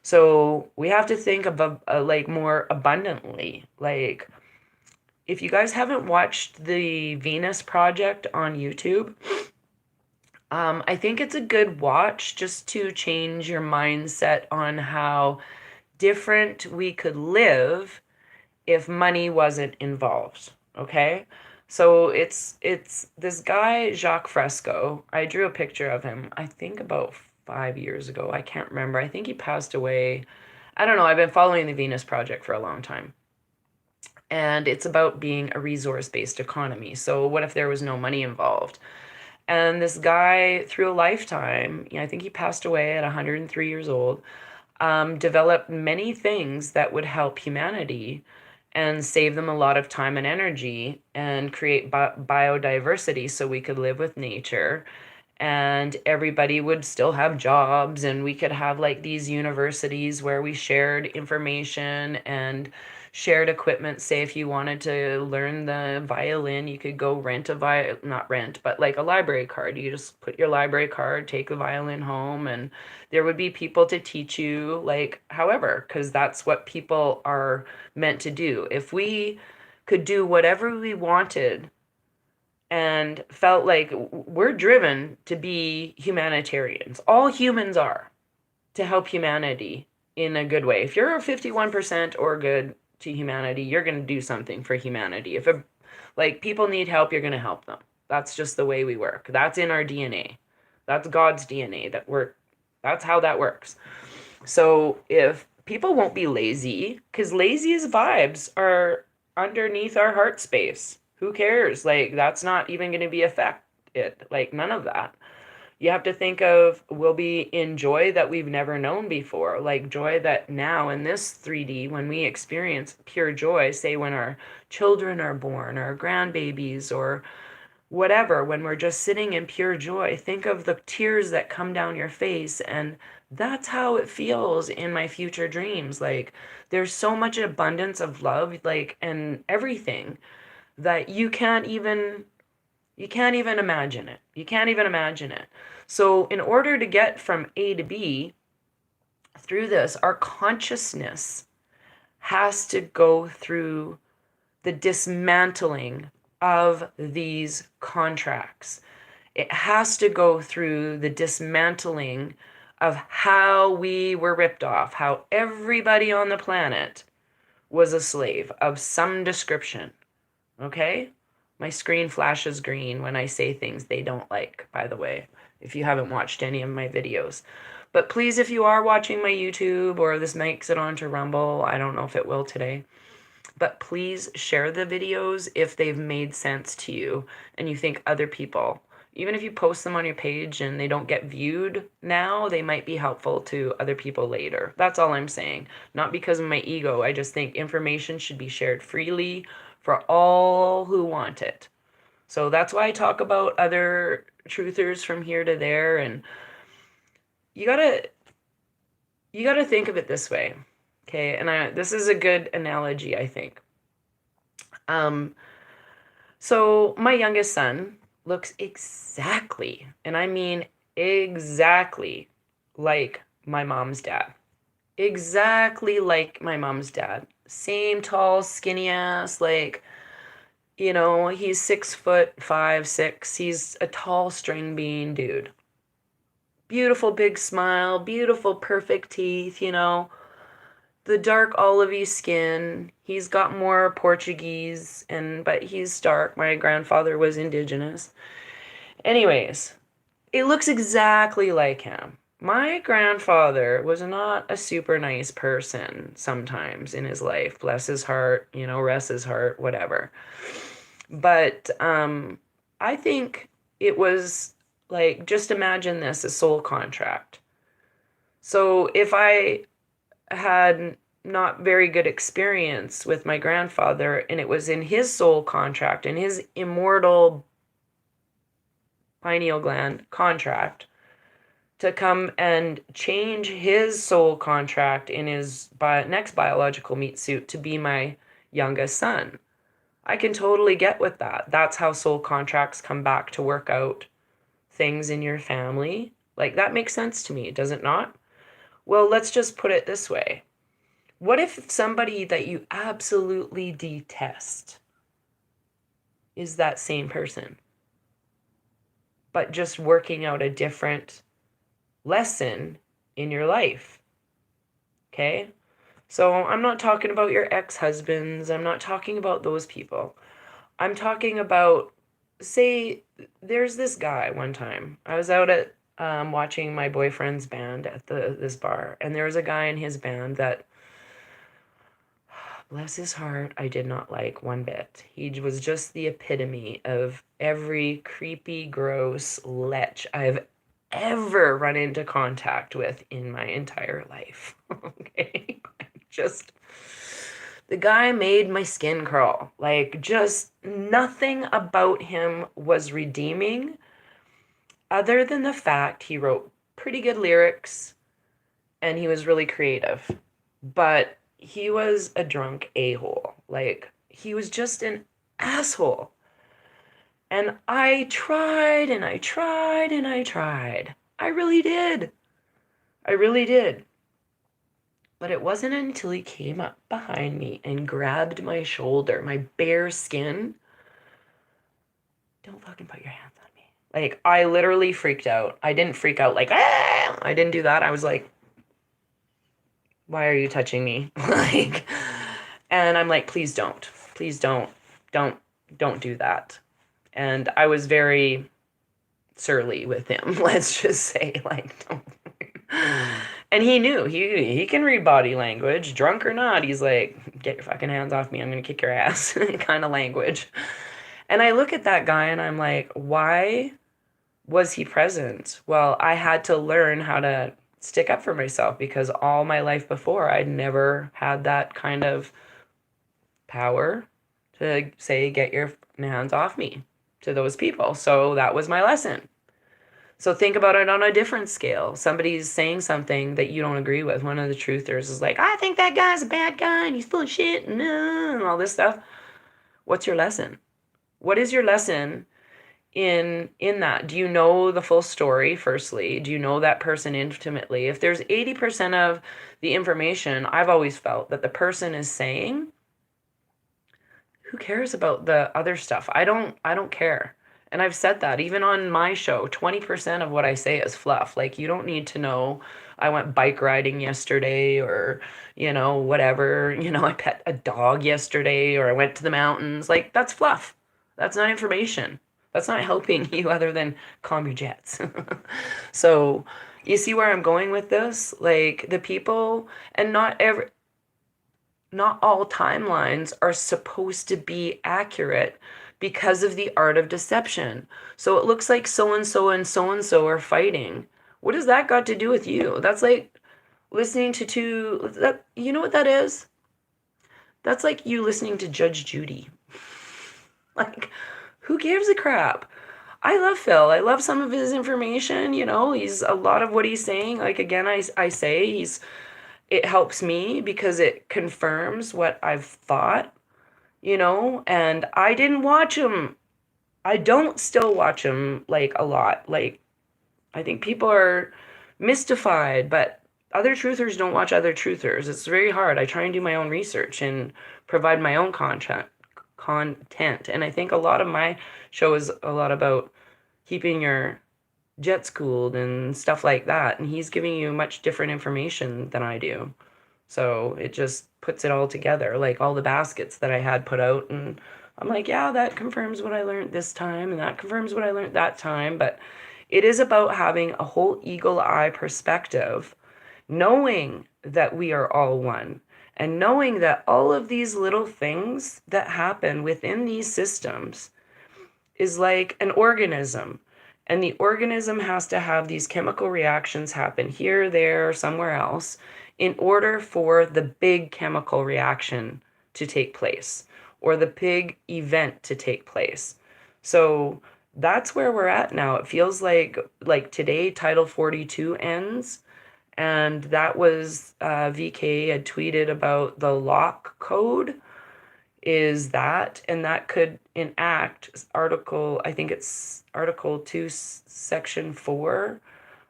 So we have to think about like more abundantly. Like, if you guys haven't watched the Venus Project on YouTube, I think it's a good watch just to change your mindset on how different we could live if money wasn't involved. Okay? So it's this guy, Jacques Fresco. I drew a picture of him, I think about 5 years ago. I can't remember. I think he passed away. I don't know. I've been following the Venus Project for a long time. And it's about being a resource-based economy. So what if there was no money involved? And this guy, through a lifetime, I think he passed away at 103 years old, developed many things that would help humanity and save them a lot of time and energy and create biodiversity so we could live with nature and everybody would still have jobs and we could have like these universities where we shared information and shared equipment. Say if you wanted to learn the violin, you could go rent not rent, but like a library card. You just put your library card, take the violin home, and there would be people to teach you, like, however, because that's what people are meant to do. If we could do whatever we wanted and felt like we're driven to be humanitarians. All humans are, to help humanity in a good way. If you're a 51% or good to humanity, you're going to do something for humanity. If people need help, you're going to help them. That's just the way we work. That's in our DNA. That's God's DNA. That's how that works. So if people won't be lazy, because laziest vibes are underneath our heart space. Who cares? Like, that's not even going to be affected. Like, none of that. You have to think of, we'll be in joy that we've never known before. Like, joy that now in this 3D, when we experience pure joy, say when our children are born, our grandbabies, or whatever, when we're just sitting in pure joy, think of the tears that come down your face. And that's how it feels in my future dreams. Like, there's so much abundance of love, like, and everything that you can't even imagine it. You can't even imagine it. So in order to get from A to B through this, our consciousness has to go through the dismantling of these contracts. It has to go through the dismantling of how we were ripped off, how everybody on the planet was a slave of some description. Okay? My screen flashes green when I say things they don't like, by the way, if you haven't watched any of my videos. But please, if you are watching my YouTube or this makes it onto Rumble, I don't know if it will today, but please share the videos if they've made sense to you and you think other people, even if you post them on your page and they don't get viewed now, they might be helpful to other people later. That's all I'm saying. Not because of my ego. I just think information should be shared freely for all who want it. So that's why I talk about other truthers from here to there. And you gotta think of it this way. Okay, and this is a good analogy, I think. So my youngest son looks exactly, and I mean exactly like my mom's dad. Exactly like my mom's dad. Same tall, skinny ass, like, he's 6'5", 6". He's a tall string bean dude. Beautiful big smile, beautiful perfect teeth. The dark olivey skin. He's got more Portuguese but he's dark. My grandfather was indigenous. Anyways, it looks exactly like him. My grandfather was not a super nice person sometimes in his life. Bless his heart, rest his heart, whatever. But I think it was like, just imagine this, a soul contract. So if I had not very good experience with my grandfather and it was in his soul contract, in his immortal pineal gland contract, to come and change his soul contract in his next biological meat suit to be my youngest son. I can totally get with that. That's how soul contracts come back to work out things in your family. Like, that makes sense to me, does it not? Well, let's just put it this way. What if somebody that you absolutely detest is that same person, but just working out a different lesson in your life? Okay? So I'm not talking about your ex-husbands. I'm not talking about those people. I'm talking about, say, there's this guy one time. I was out at watching my boyfriend's band at this bar, and there was a guy in his band that, bless his heart, I did not like one bit. He was just the epitome of every creepy, gross lech I've ever run into contact with in my entire life. Okay? Just, the guy made my skin crawl. Like, just nothing about him was redeeming other than the fact he wrote pretty good lyrics and he was really creative. But he was a drunk a-hole. Like, he was just an asshole. And I tried and I tried and I tried. I really did. I really did. But it wasn't until he came up behind me and grabbed my shoulder, my bare skin. Don't fucking put your hands on me. Like, I literally freaked out. I didn't freak out like, ah! I didn't do that. I was like, why are you touching me? Like, and I'm like, please don't. Please don't do that. And I was very surly with him. Let's just say, like, don't. And he knew, he can read body language, drunk or not. He's like, get your fucking hands off me, I'm gonna kick your ass, kind of language. And I look at that guy and I'm like, why was he present? Well, I had to learn how to stick up for myself because all my life before I'd never had that kind of power to say, get your hands off me, to those people. So that was my lesson. So think about it on a different scale. Somebody's saying something that you don't agree with. One of the truthers is like, I think that guy's a bad guy and he's full of shit and all this stuff. What's your lesson? What is your lesson in that? Do you know the full story? Firstly, do you know that person intimately? If there's 80% of the information, I've always felt that the person is saying, who cares about the other stuff? I don't care. And I've said that even on my show, 20% of what I say is fluff. Like, you don't need to know I went bike riding yesterday, or, whatever, I pet a dog yesterday, or I went to the mountains. Like, that's fluff. That's not information. That's not helping you other than calm your jets. So, you see where I'm going with this? Like, the people, and not all timelines are supposed to be accurate because of the art of deception. So it looks like so and so are fighting. What does that got to do with you? That's like listening to two that, you know what that is? That's like you listening to Judge Judy. Like, who gives a crap? I love Phil. I love some of his information, he's a lot of what he's saying. Like, again, I say it helps me because it confirms what I've thought, and I didn't watch him. I don't still watch him like a lot. Like, I think people are mystified, but other truthers don't watch other truthers. It's very hard. I try and do my own research and provide my own content. And I think a lot of my show is a lot about keeping your jets cooled and stuff like that. And he's giving you much different information than I do. So it just puts it all together, like all the baskets that I had put out. And I'm like, yeah, that confirms what I learned this time, and that confirms what I learned that time. But it is about having a whole eagle eye perspective, knowing that we are all one, and knowing that all of these little things that happen within these systems is like an organism. And the organism has to have these chemical reactions happen here, there, somewhere else in order for the big chemical reaction to take place or the big event to take place. So that's where we're at now. It feels like today Title 42 ends, and that was VK had tweeted about the lock code is that, and that could enact I think it's Article 2, Section 4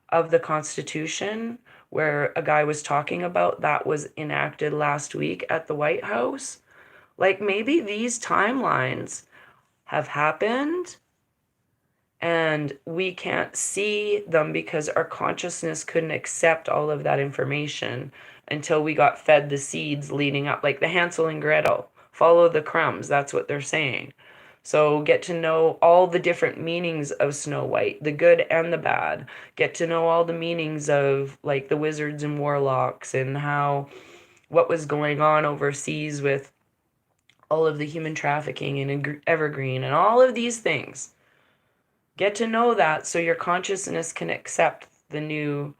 of the Constitution, where a guy was talking about that was enacted last week at the White House. Like, maybe these timelines have happened and we can't see them because our consciousness couldn't accept all of that information until we got fed the seeds leading up, like the Hansel and Gretel. Follow the crumbs, that's what they're saying. So get to know all the different meanings of Snow White, the good and the bad. Get to know all the meanings of like the wizards and warlocks and what was going on overseas with all of the human trafficking in Evergreen and all of these things. Get to know that so your consciousness can accept the new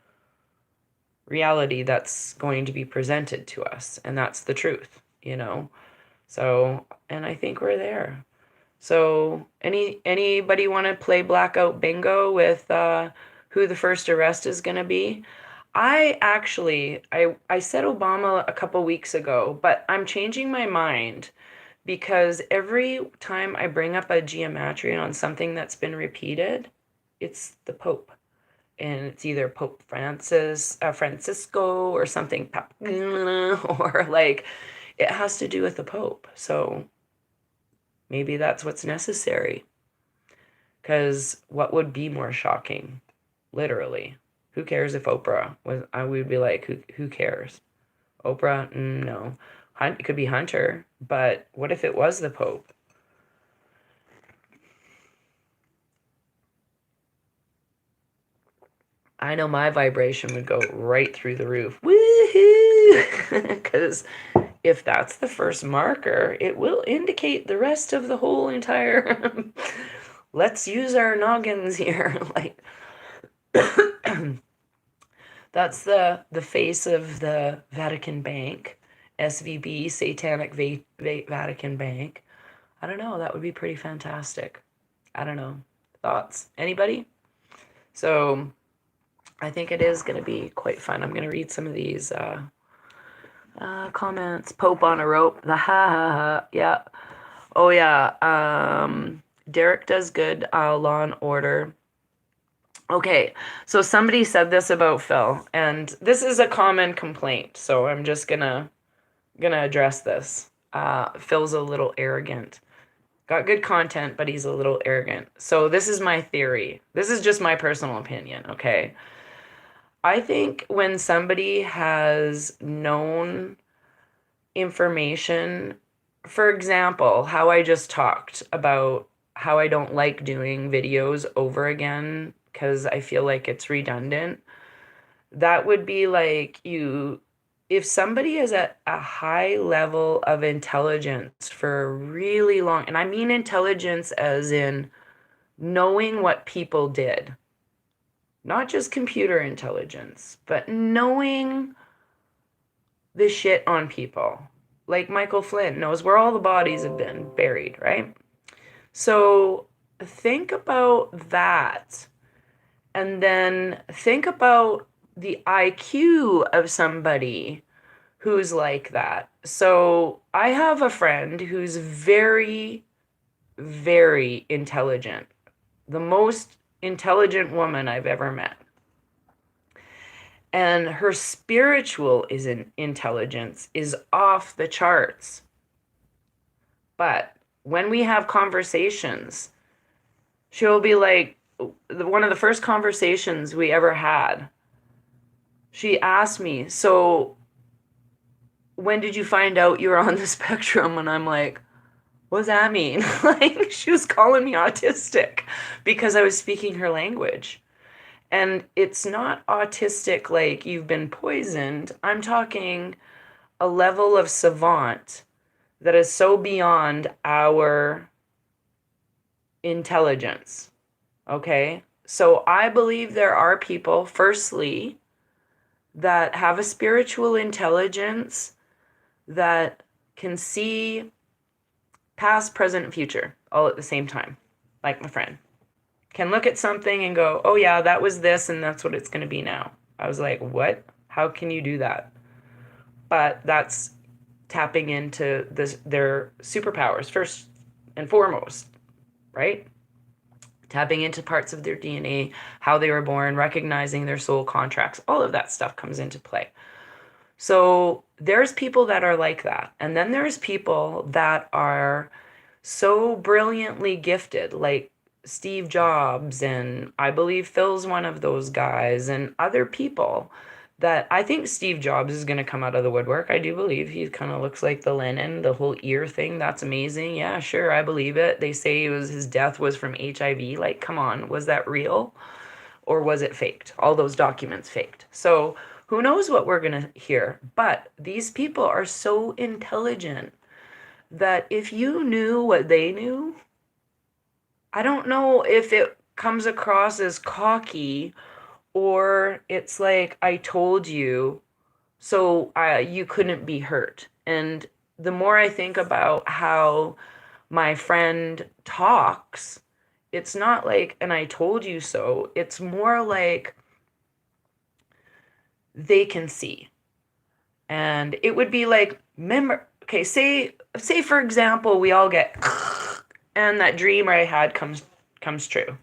reality that's going to be presented to us. And that's the truth. So, and I think we're there. So anybody want to play blackout bingo with who the first arrest is going to be? I said Obama a couple weeks ago, but I'm changing my mind because every time I bring up a geometrian on something that's been repeated, it's the Pope. And it's either Pope Francisco or something, or like it has to do with the Pope. So maybe that's what's necessary. Because what would be more shocking? Literally. Who cares if Oprah was, I would be like, who cares? Oprah? No. It could be Hunter, but what if it was the Pope? I know my vibration would go right through the roof. Woohoo! Because if that's the first marker, it will indicate the rest of the whole entire. Let's use our noggins here. Like, that's the face of the Vatican Bank, SVB, Satanic Vatican Bank. I don't know. That would be pretty fantastic. I don't know. Thoughts? Anybody? So I think it is going to be quite fun. I'm going to read some of these comments. Pope on a rope. Ha ha ha. Yeah. Oh yeah. Derek does good. Law and Order. Okay, so somebody said this about Phil, and this is a common complaint. So I'm just gonna address this. Phil's a little arrogant. Got good content, but he's a little arrogant. So this is my theory. This is just my personal opinion, okay? I think when somebody has known information, for example, how I just talked about how I don't like doing videos over again because I feel like it's redundant. That would be like if somebody is at a high level of intelligence for a really long, and I mean intelligence as in knowing what people did, not just computer intelligence, but knowing the shit on people. Like Michael Flynn knows where all the bodies have been buried, right? So think about that. And then think about the IQ of somebody who's like that. So I have a friend who's very, very intelligent, the most intelligent woman I've ever met. And her spiritual intelligence is off the charts. But when we have conversations, she'll be like, one of the first conversations we ever had, she asked me, so when did you find out you were on the spectrum? And I'm like, what does that mean? Like, she was calling me autistic because I was speaking her language. And it's not autistic like you've been poisoned. I'm talking a level of savant that is so beyond our intelligence. Okay? So I believe there are people, firstly, that have a spiritual intelligence that can see past, present, and future all at the same time, like my friend. Can look at something and go, oh yeah, that was this and that's what it's going to be now. I was like, what? How can you do that? But that's tapping into their superpowers first and foremost, right? Tapping into parts of their DNA, how they were born, recognizing their soul contracts, all of that stuff comes into play. So there's people that are like that. And then there's people that are so brilliantly gifted, like Steve Jobs, and I believe Phil's one of those guys, and other people that I think Steve Jobs is going to come out of the woodwork. I do believe he kind of looks like the Lennon, the whole ear thing. That's amazing. Yeah, sure, I believe it. They say his death was from HIV. Like, come on, was that real? Or was it faked? All those documents faked. So who knows what we're going to hear? But these people are so intelligent that if you knew what they knew, I don't know if it comes across as cocky or it's like, I told you, so you couldn't be hurt. And the more I think about how my friend talks, it's not like, and I told you so. It's more like they can see. And it would be like, remember, okay, say for example, we all get and that dream I had comes true.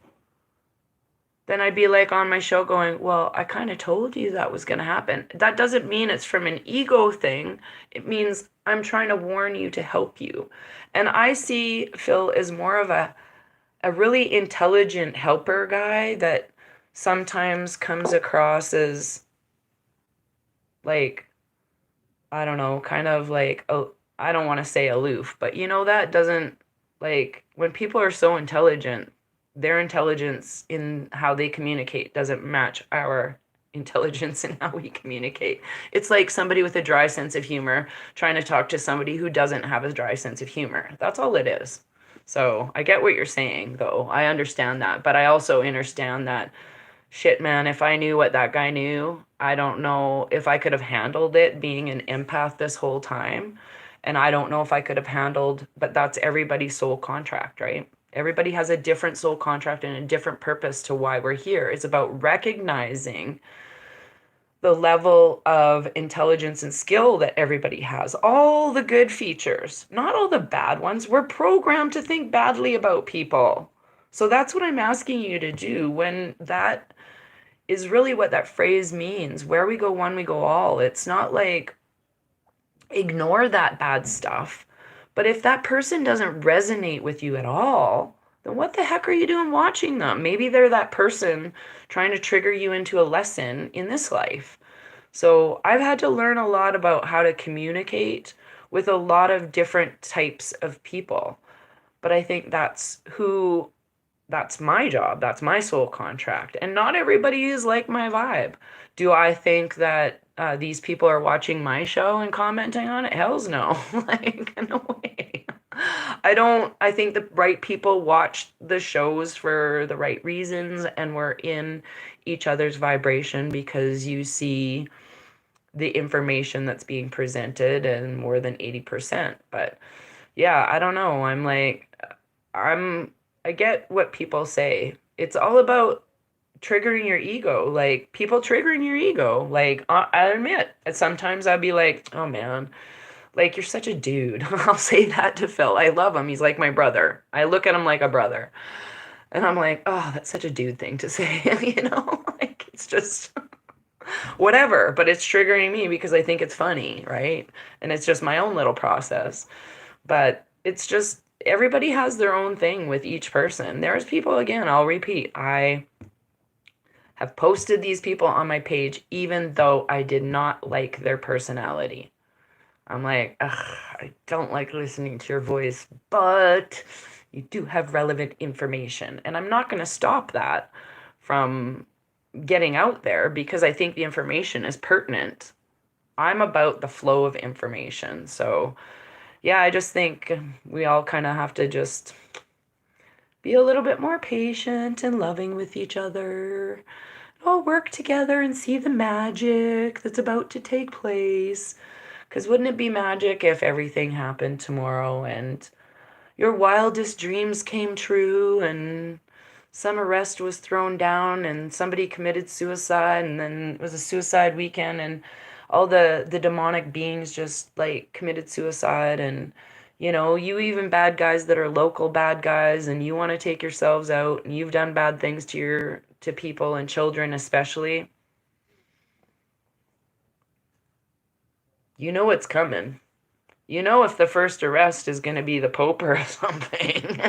Then I'd be like on my show going, well, I kind of told you that was going to happen. That doesn't mean it's from an ego thing. It means I'm trying to warn you to help you. And I see Phil as more of a really intelligent helper guy that sometimes comes across as like, I don't know, kind of like, oh, I don't want to say aloof, but that doesn't, like, when people are so intelligent, their intelligence in how they communicate doesn't match our intelligence in how we communicate. It's like somebody with a dry sense of humor trying to talk to somebody who doesn't have a dry sense of humor. That's all it is. So I get what you're saying, though. I understand that. But I also understand that, shit, man, if I knew what that guy knew, I don't know if I could have handled it being an empath this whole time. And I don't know if I could have handled, but that's everybody's soul contract, right? Everybody has a different soul contract and a different purpose to why we're here. It's about recognizing the level of intelligence and skill that everybody has, all the good features, not all the bad ones. We're programmed to think badly about people. So that's what I'm asking you to do when that is really what that phrase means. Where we go one, we go all. It's not like ignore that bad stuff. But if that person doesn't resonate with you at all, then what the heck are you doing watching them? Maybe they're that person trying to trigger you into a lesson in this life. So I've had to learn a lot about how to communicate with a lot of different types of people. But I think that's my job. That's my soul contract. And not everybody is like my vibe. Do I think that these people are watching my show and commenting on it? Hells no. Like, no way. I think the right people watch the shows for the right reasons, and we're in each other's vibration because you see the information that's being presented and more than 80%. But yeah, I don't know. I'm I get what people say. It's all about triggering your ego. Like people triggering your ego. Like I admit, sometimes I'd be like, "Oh man, like you're such a dude." I'll say that to Phil. I love him. He's like my brother. I look at him like a brother. And I'm like, "Oh, that's such a dude thing to say." Like it's just whatever, but it's triggering me because I think it's funny, right? And it's just my own little process. But it's just everybody has their own thing with each person. There's people, again, I'll repeat, I have posted these people on my page even though I did not like their personality. I'm like, ugh, I don't like listening to your voice, but you do have relevant information. And I'm not going to stop that from getting out there because I think the information is pertinent. I'm about the flow of information. So, yeah, I just think we all kind of have to just be a little bit more patient and loving with each other. All work together and see the magic that's about to take place. Because wouldn't it be magic if everything happened tomorrow and your wildest dreams came true and some arrest was thrown down and somebody committed suicide and then it was a suicide weekend and all the demonic beings just like committed suicide and you even bad guys that are local bad guys and you want to take yourselves out and you've done bad things to people and children especially. You know what's coming. You know if the first arrest is going to be the Pope or something.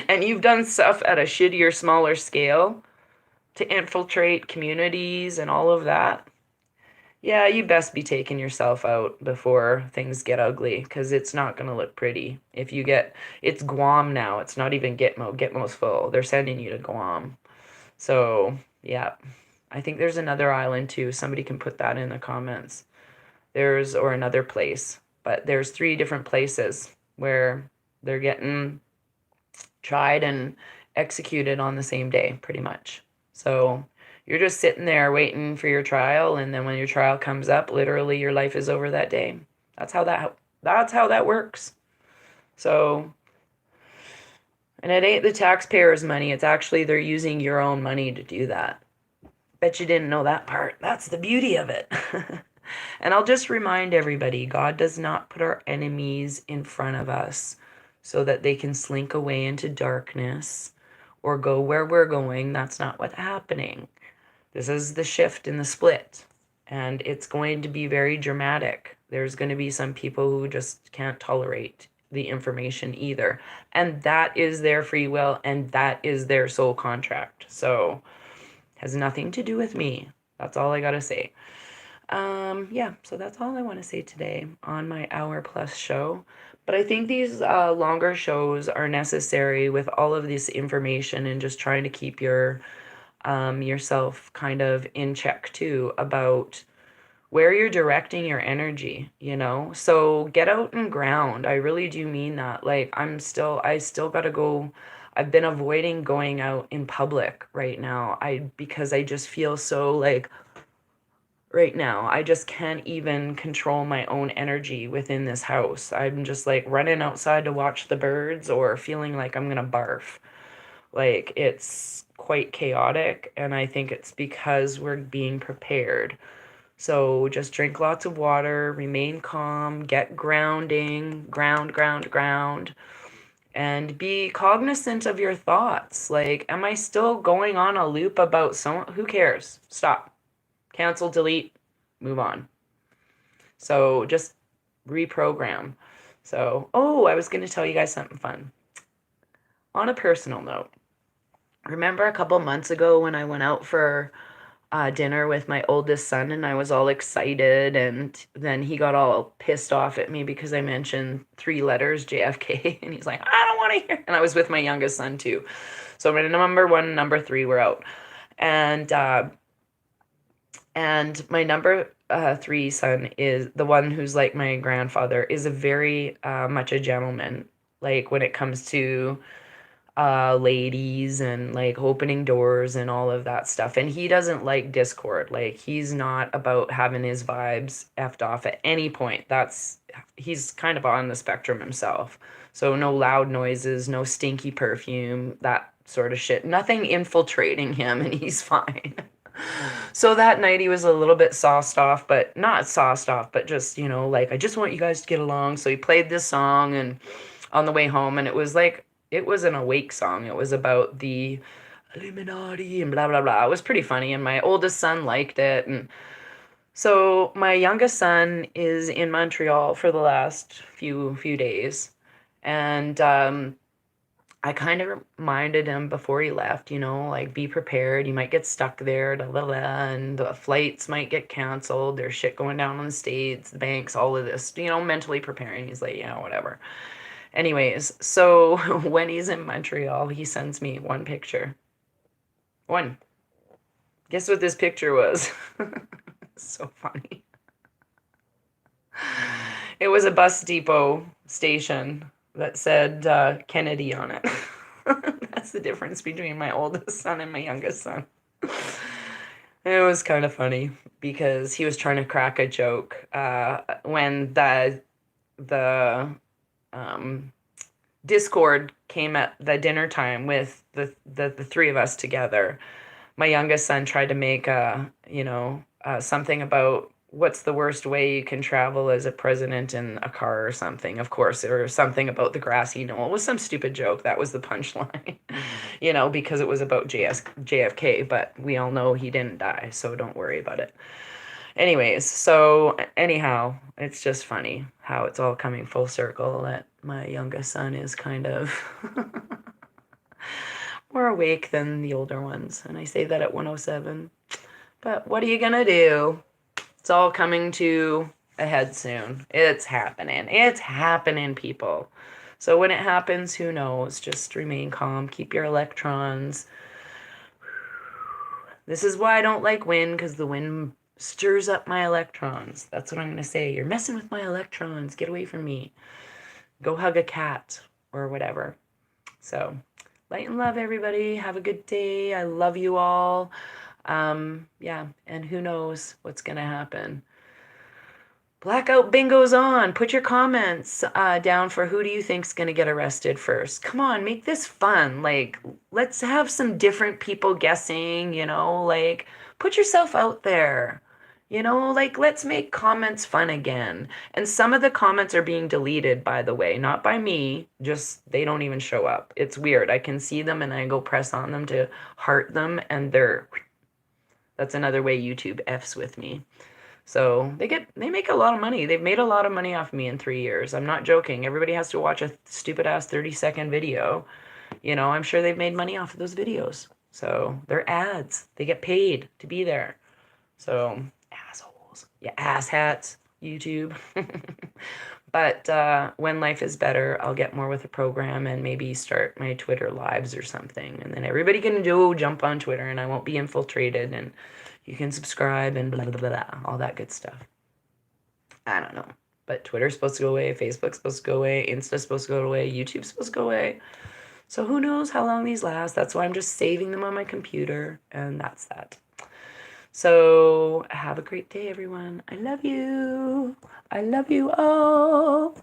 And you've done stuff at a shittier, smaller scale to infiltrate communities and all of that. Yeah, you best be taking yourself out before things get ugly because it's not going to look pretty. It's Guam now. It's not even Gitmo. Gitmo's full. They're sending you to Guam. So, yeah. I think there's another island too. Somebody can put that in the comments. Or another place, but there's 3 different places where they're getting tried and executed on the same day, pretty much. So you're just sitting there waiting for your trial, and then when your trial comes up, literally your life is over that day. That's how that works. So, and it ain't the taxpayers' money, it's actually they're using your own money to do that. Bet you didn't know that part. That's the beauty of it. And I'll just remind everybody, God does not put our enemies in front of us so that they can slink away into darkness or go where we're going. That's not what's happening. This is the shift in the split, and it's going to be very dramatic. There's going to be some people who just can't tolerate the information either, and that is their free will, and that is their soul contract. So, has nothing to do with me. That's all I gotta say. Yeah, so that's all I want to say today on my hour-plus show. But I think these longer shows are necessary with all of this information and just trying to keep yourself kind of in check too about where you're directing your energy. So get out and ground. I really do mean that. Like I still gotta go. I've been avoiding going out in public right now. Because I just feel so like right now. I just can't even control my own energy within this house. I'm just like running outside to watch the birds or feeling like I'm gonna barf. Like it's quite chaotic, and I think it's because we're being prepared. So just drink lots of water, remain calm, get grounding, ground, and be cognizant of your thoughts. Like, am I still going on a loop about someone? Who cares? Stop. Cancel, delete, move on. So just reprogram. So, oh, I was going to tell you guys something fun. On a personal note, remember a couple months ago when I went out for dinner with my oldest son and I was all excited, and then he got all pissed off at me because I mentioned 3 letters, JFK, and he's like, I don't want to hear. And I was with my youngest son too. So my number 1, number 3 were out. And my number 3 son is the one who's like my grandfather, is a very much a gentleman. Like when it comes to ladies and like opening doors and all of that stuff. And he doesn't like discord. Like he's not about having his vibes effed off at any point. He's kind of on the spectrum himself. So no loud noises, no stinky perfume, that sort of shit. Nothing infiltrating him, and he's fine. So that night he was a little bit sauced off, but not sauced off, but just, like, I just want you guys to get along. So he played this song and on the way home, and it was an awake song. It was about the Illuminati and blah, blah, blah. It was pretty funny, and my oldest son liked it. And so my youngest son is in Montreal for the last few days. And I kind of reminded him before he left, like, be prepared. You might get stuck there, and the flights might get canceled. There's shit going down on the States, the banks, all of this, mentally preparing. He's like, yeah, whatever. Anyways, so when he's in Montreal, he sends me one picture. One. Guess what this picture was? So funny. It was a bus depot station that said Kennedy on it. That's the difference between my oldest son and my youngest son. It was kind of funny because he was trying to crack a joke when the Discord came at the dinner time with the 3 of us together. My youngest son tried to make something about what's the worst way you can travel as a president in a car or something, of course, or something about the grassy knoll. It was some stupid joke. That was the punchline, because it was about JFK, but we all know he didn't die, so don't worry about it. Anyways, so anyhow, it's just funny how it's all coming full circle, that my youngest son is kind of more awake than the older ones. And I say that at 107. But what are you going to do? It's all coming to a head soon. It's happening. It's happening, people. So when it happens, who knows? Just remain calm. Keep your electrons. This is why I don't like wind, because the wind stirs up my electrons. That's what I'm going to say. You're messing with my electrons. Get away from me. Go hug a cat or whatever. So, light and love, everybody. Have a good day. I love you all. Yeah, and who knows what's going to happen. Blackout bingo's on. Put your comments down for who do you think's going to get arrested first. Come on, make this fun. Like, let's have some different people guessing, like, put yourself out there. Like, let's make comments fun again. And some of the comments are being deleted, by the way, not by me, just they don't even show up. It's weird. I can see them and I go press on them to heart them, and that's another way YouTube F's with me. So they make a lot of money. They've made a lot of money off me in 3 years. I'm not joking. Everybody has to watch a stupid ass 30-second video. I'm sure they've made money off of those videos. So they're ads. They get paid to be there. So assholes. Yeah, asshats, YouTube. But when life is better, I'll get more with the program and maybe start my Twitter lives or something. And then everybody can jump on Twitter and I won't be infiltrated, and you can subscribe and blah, blah, blah, blah, all that good stuff. I don't know. But Twitter's supposed to go away. Facebook's supposed to go away. Insta's supposed to go away. YouTube's supposed to go away. So who knows how long these last. That's why I'm just saving them on my computer. And that's that. So have a great day, everyone. I love you. I love you all.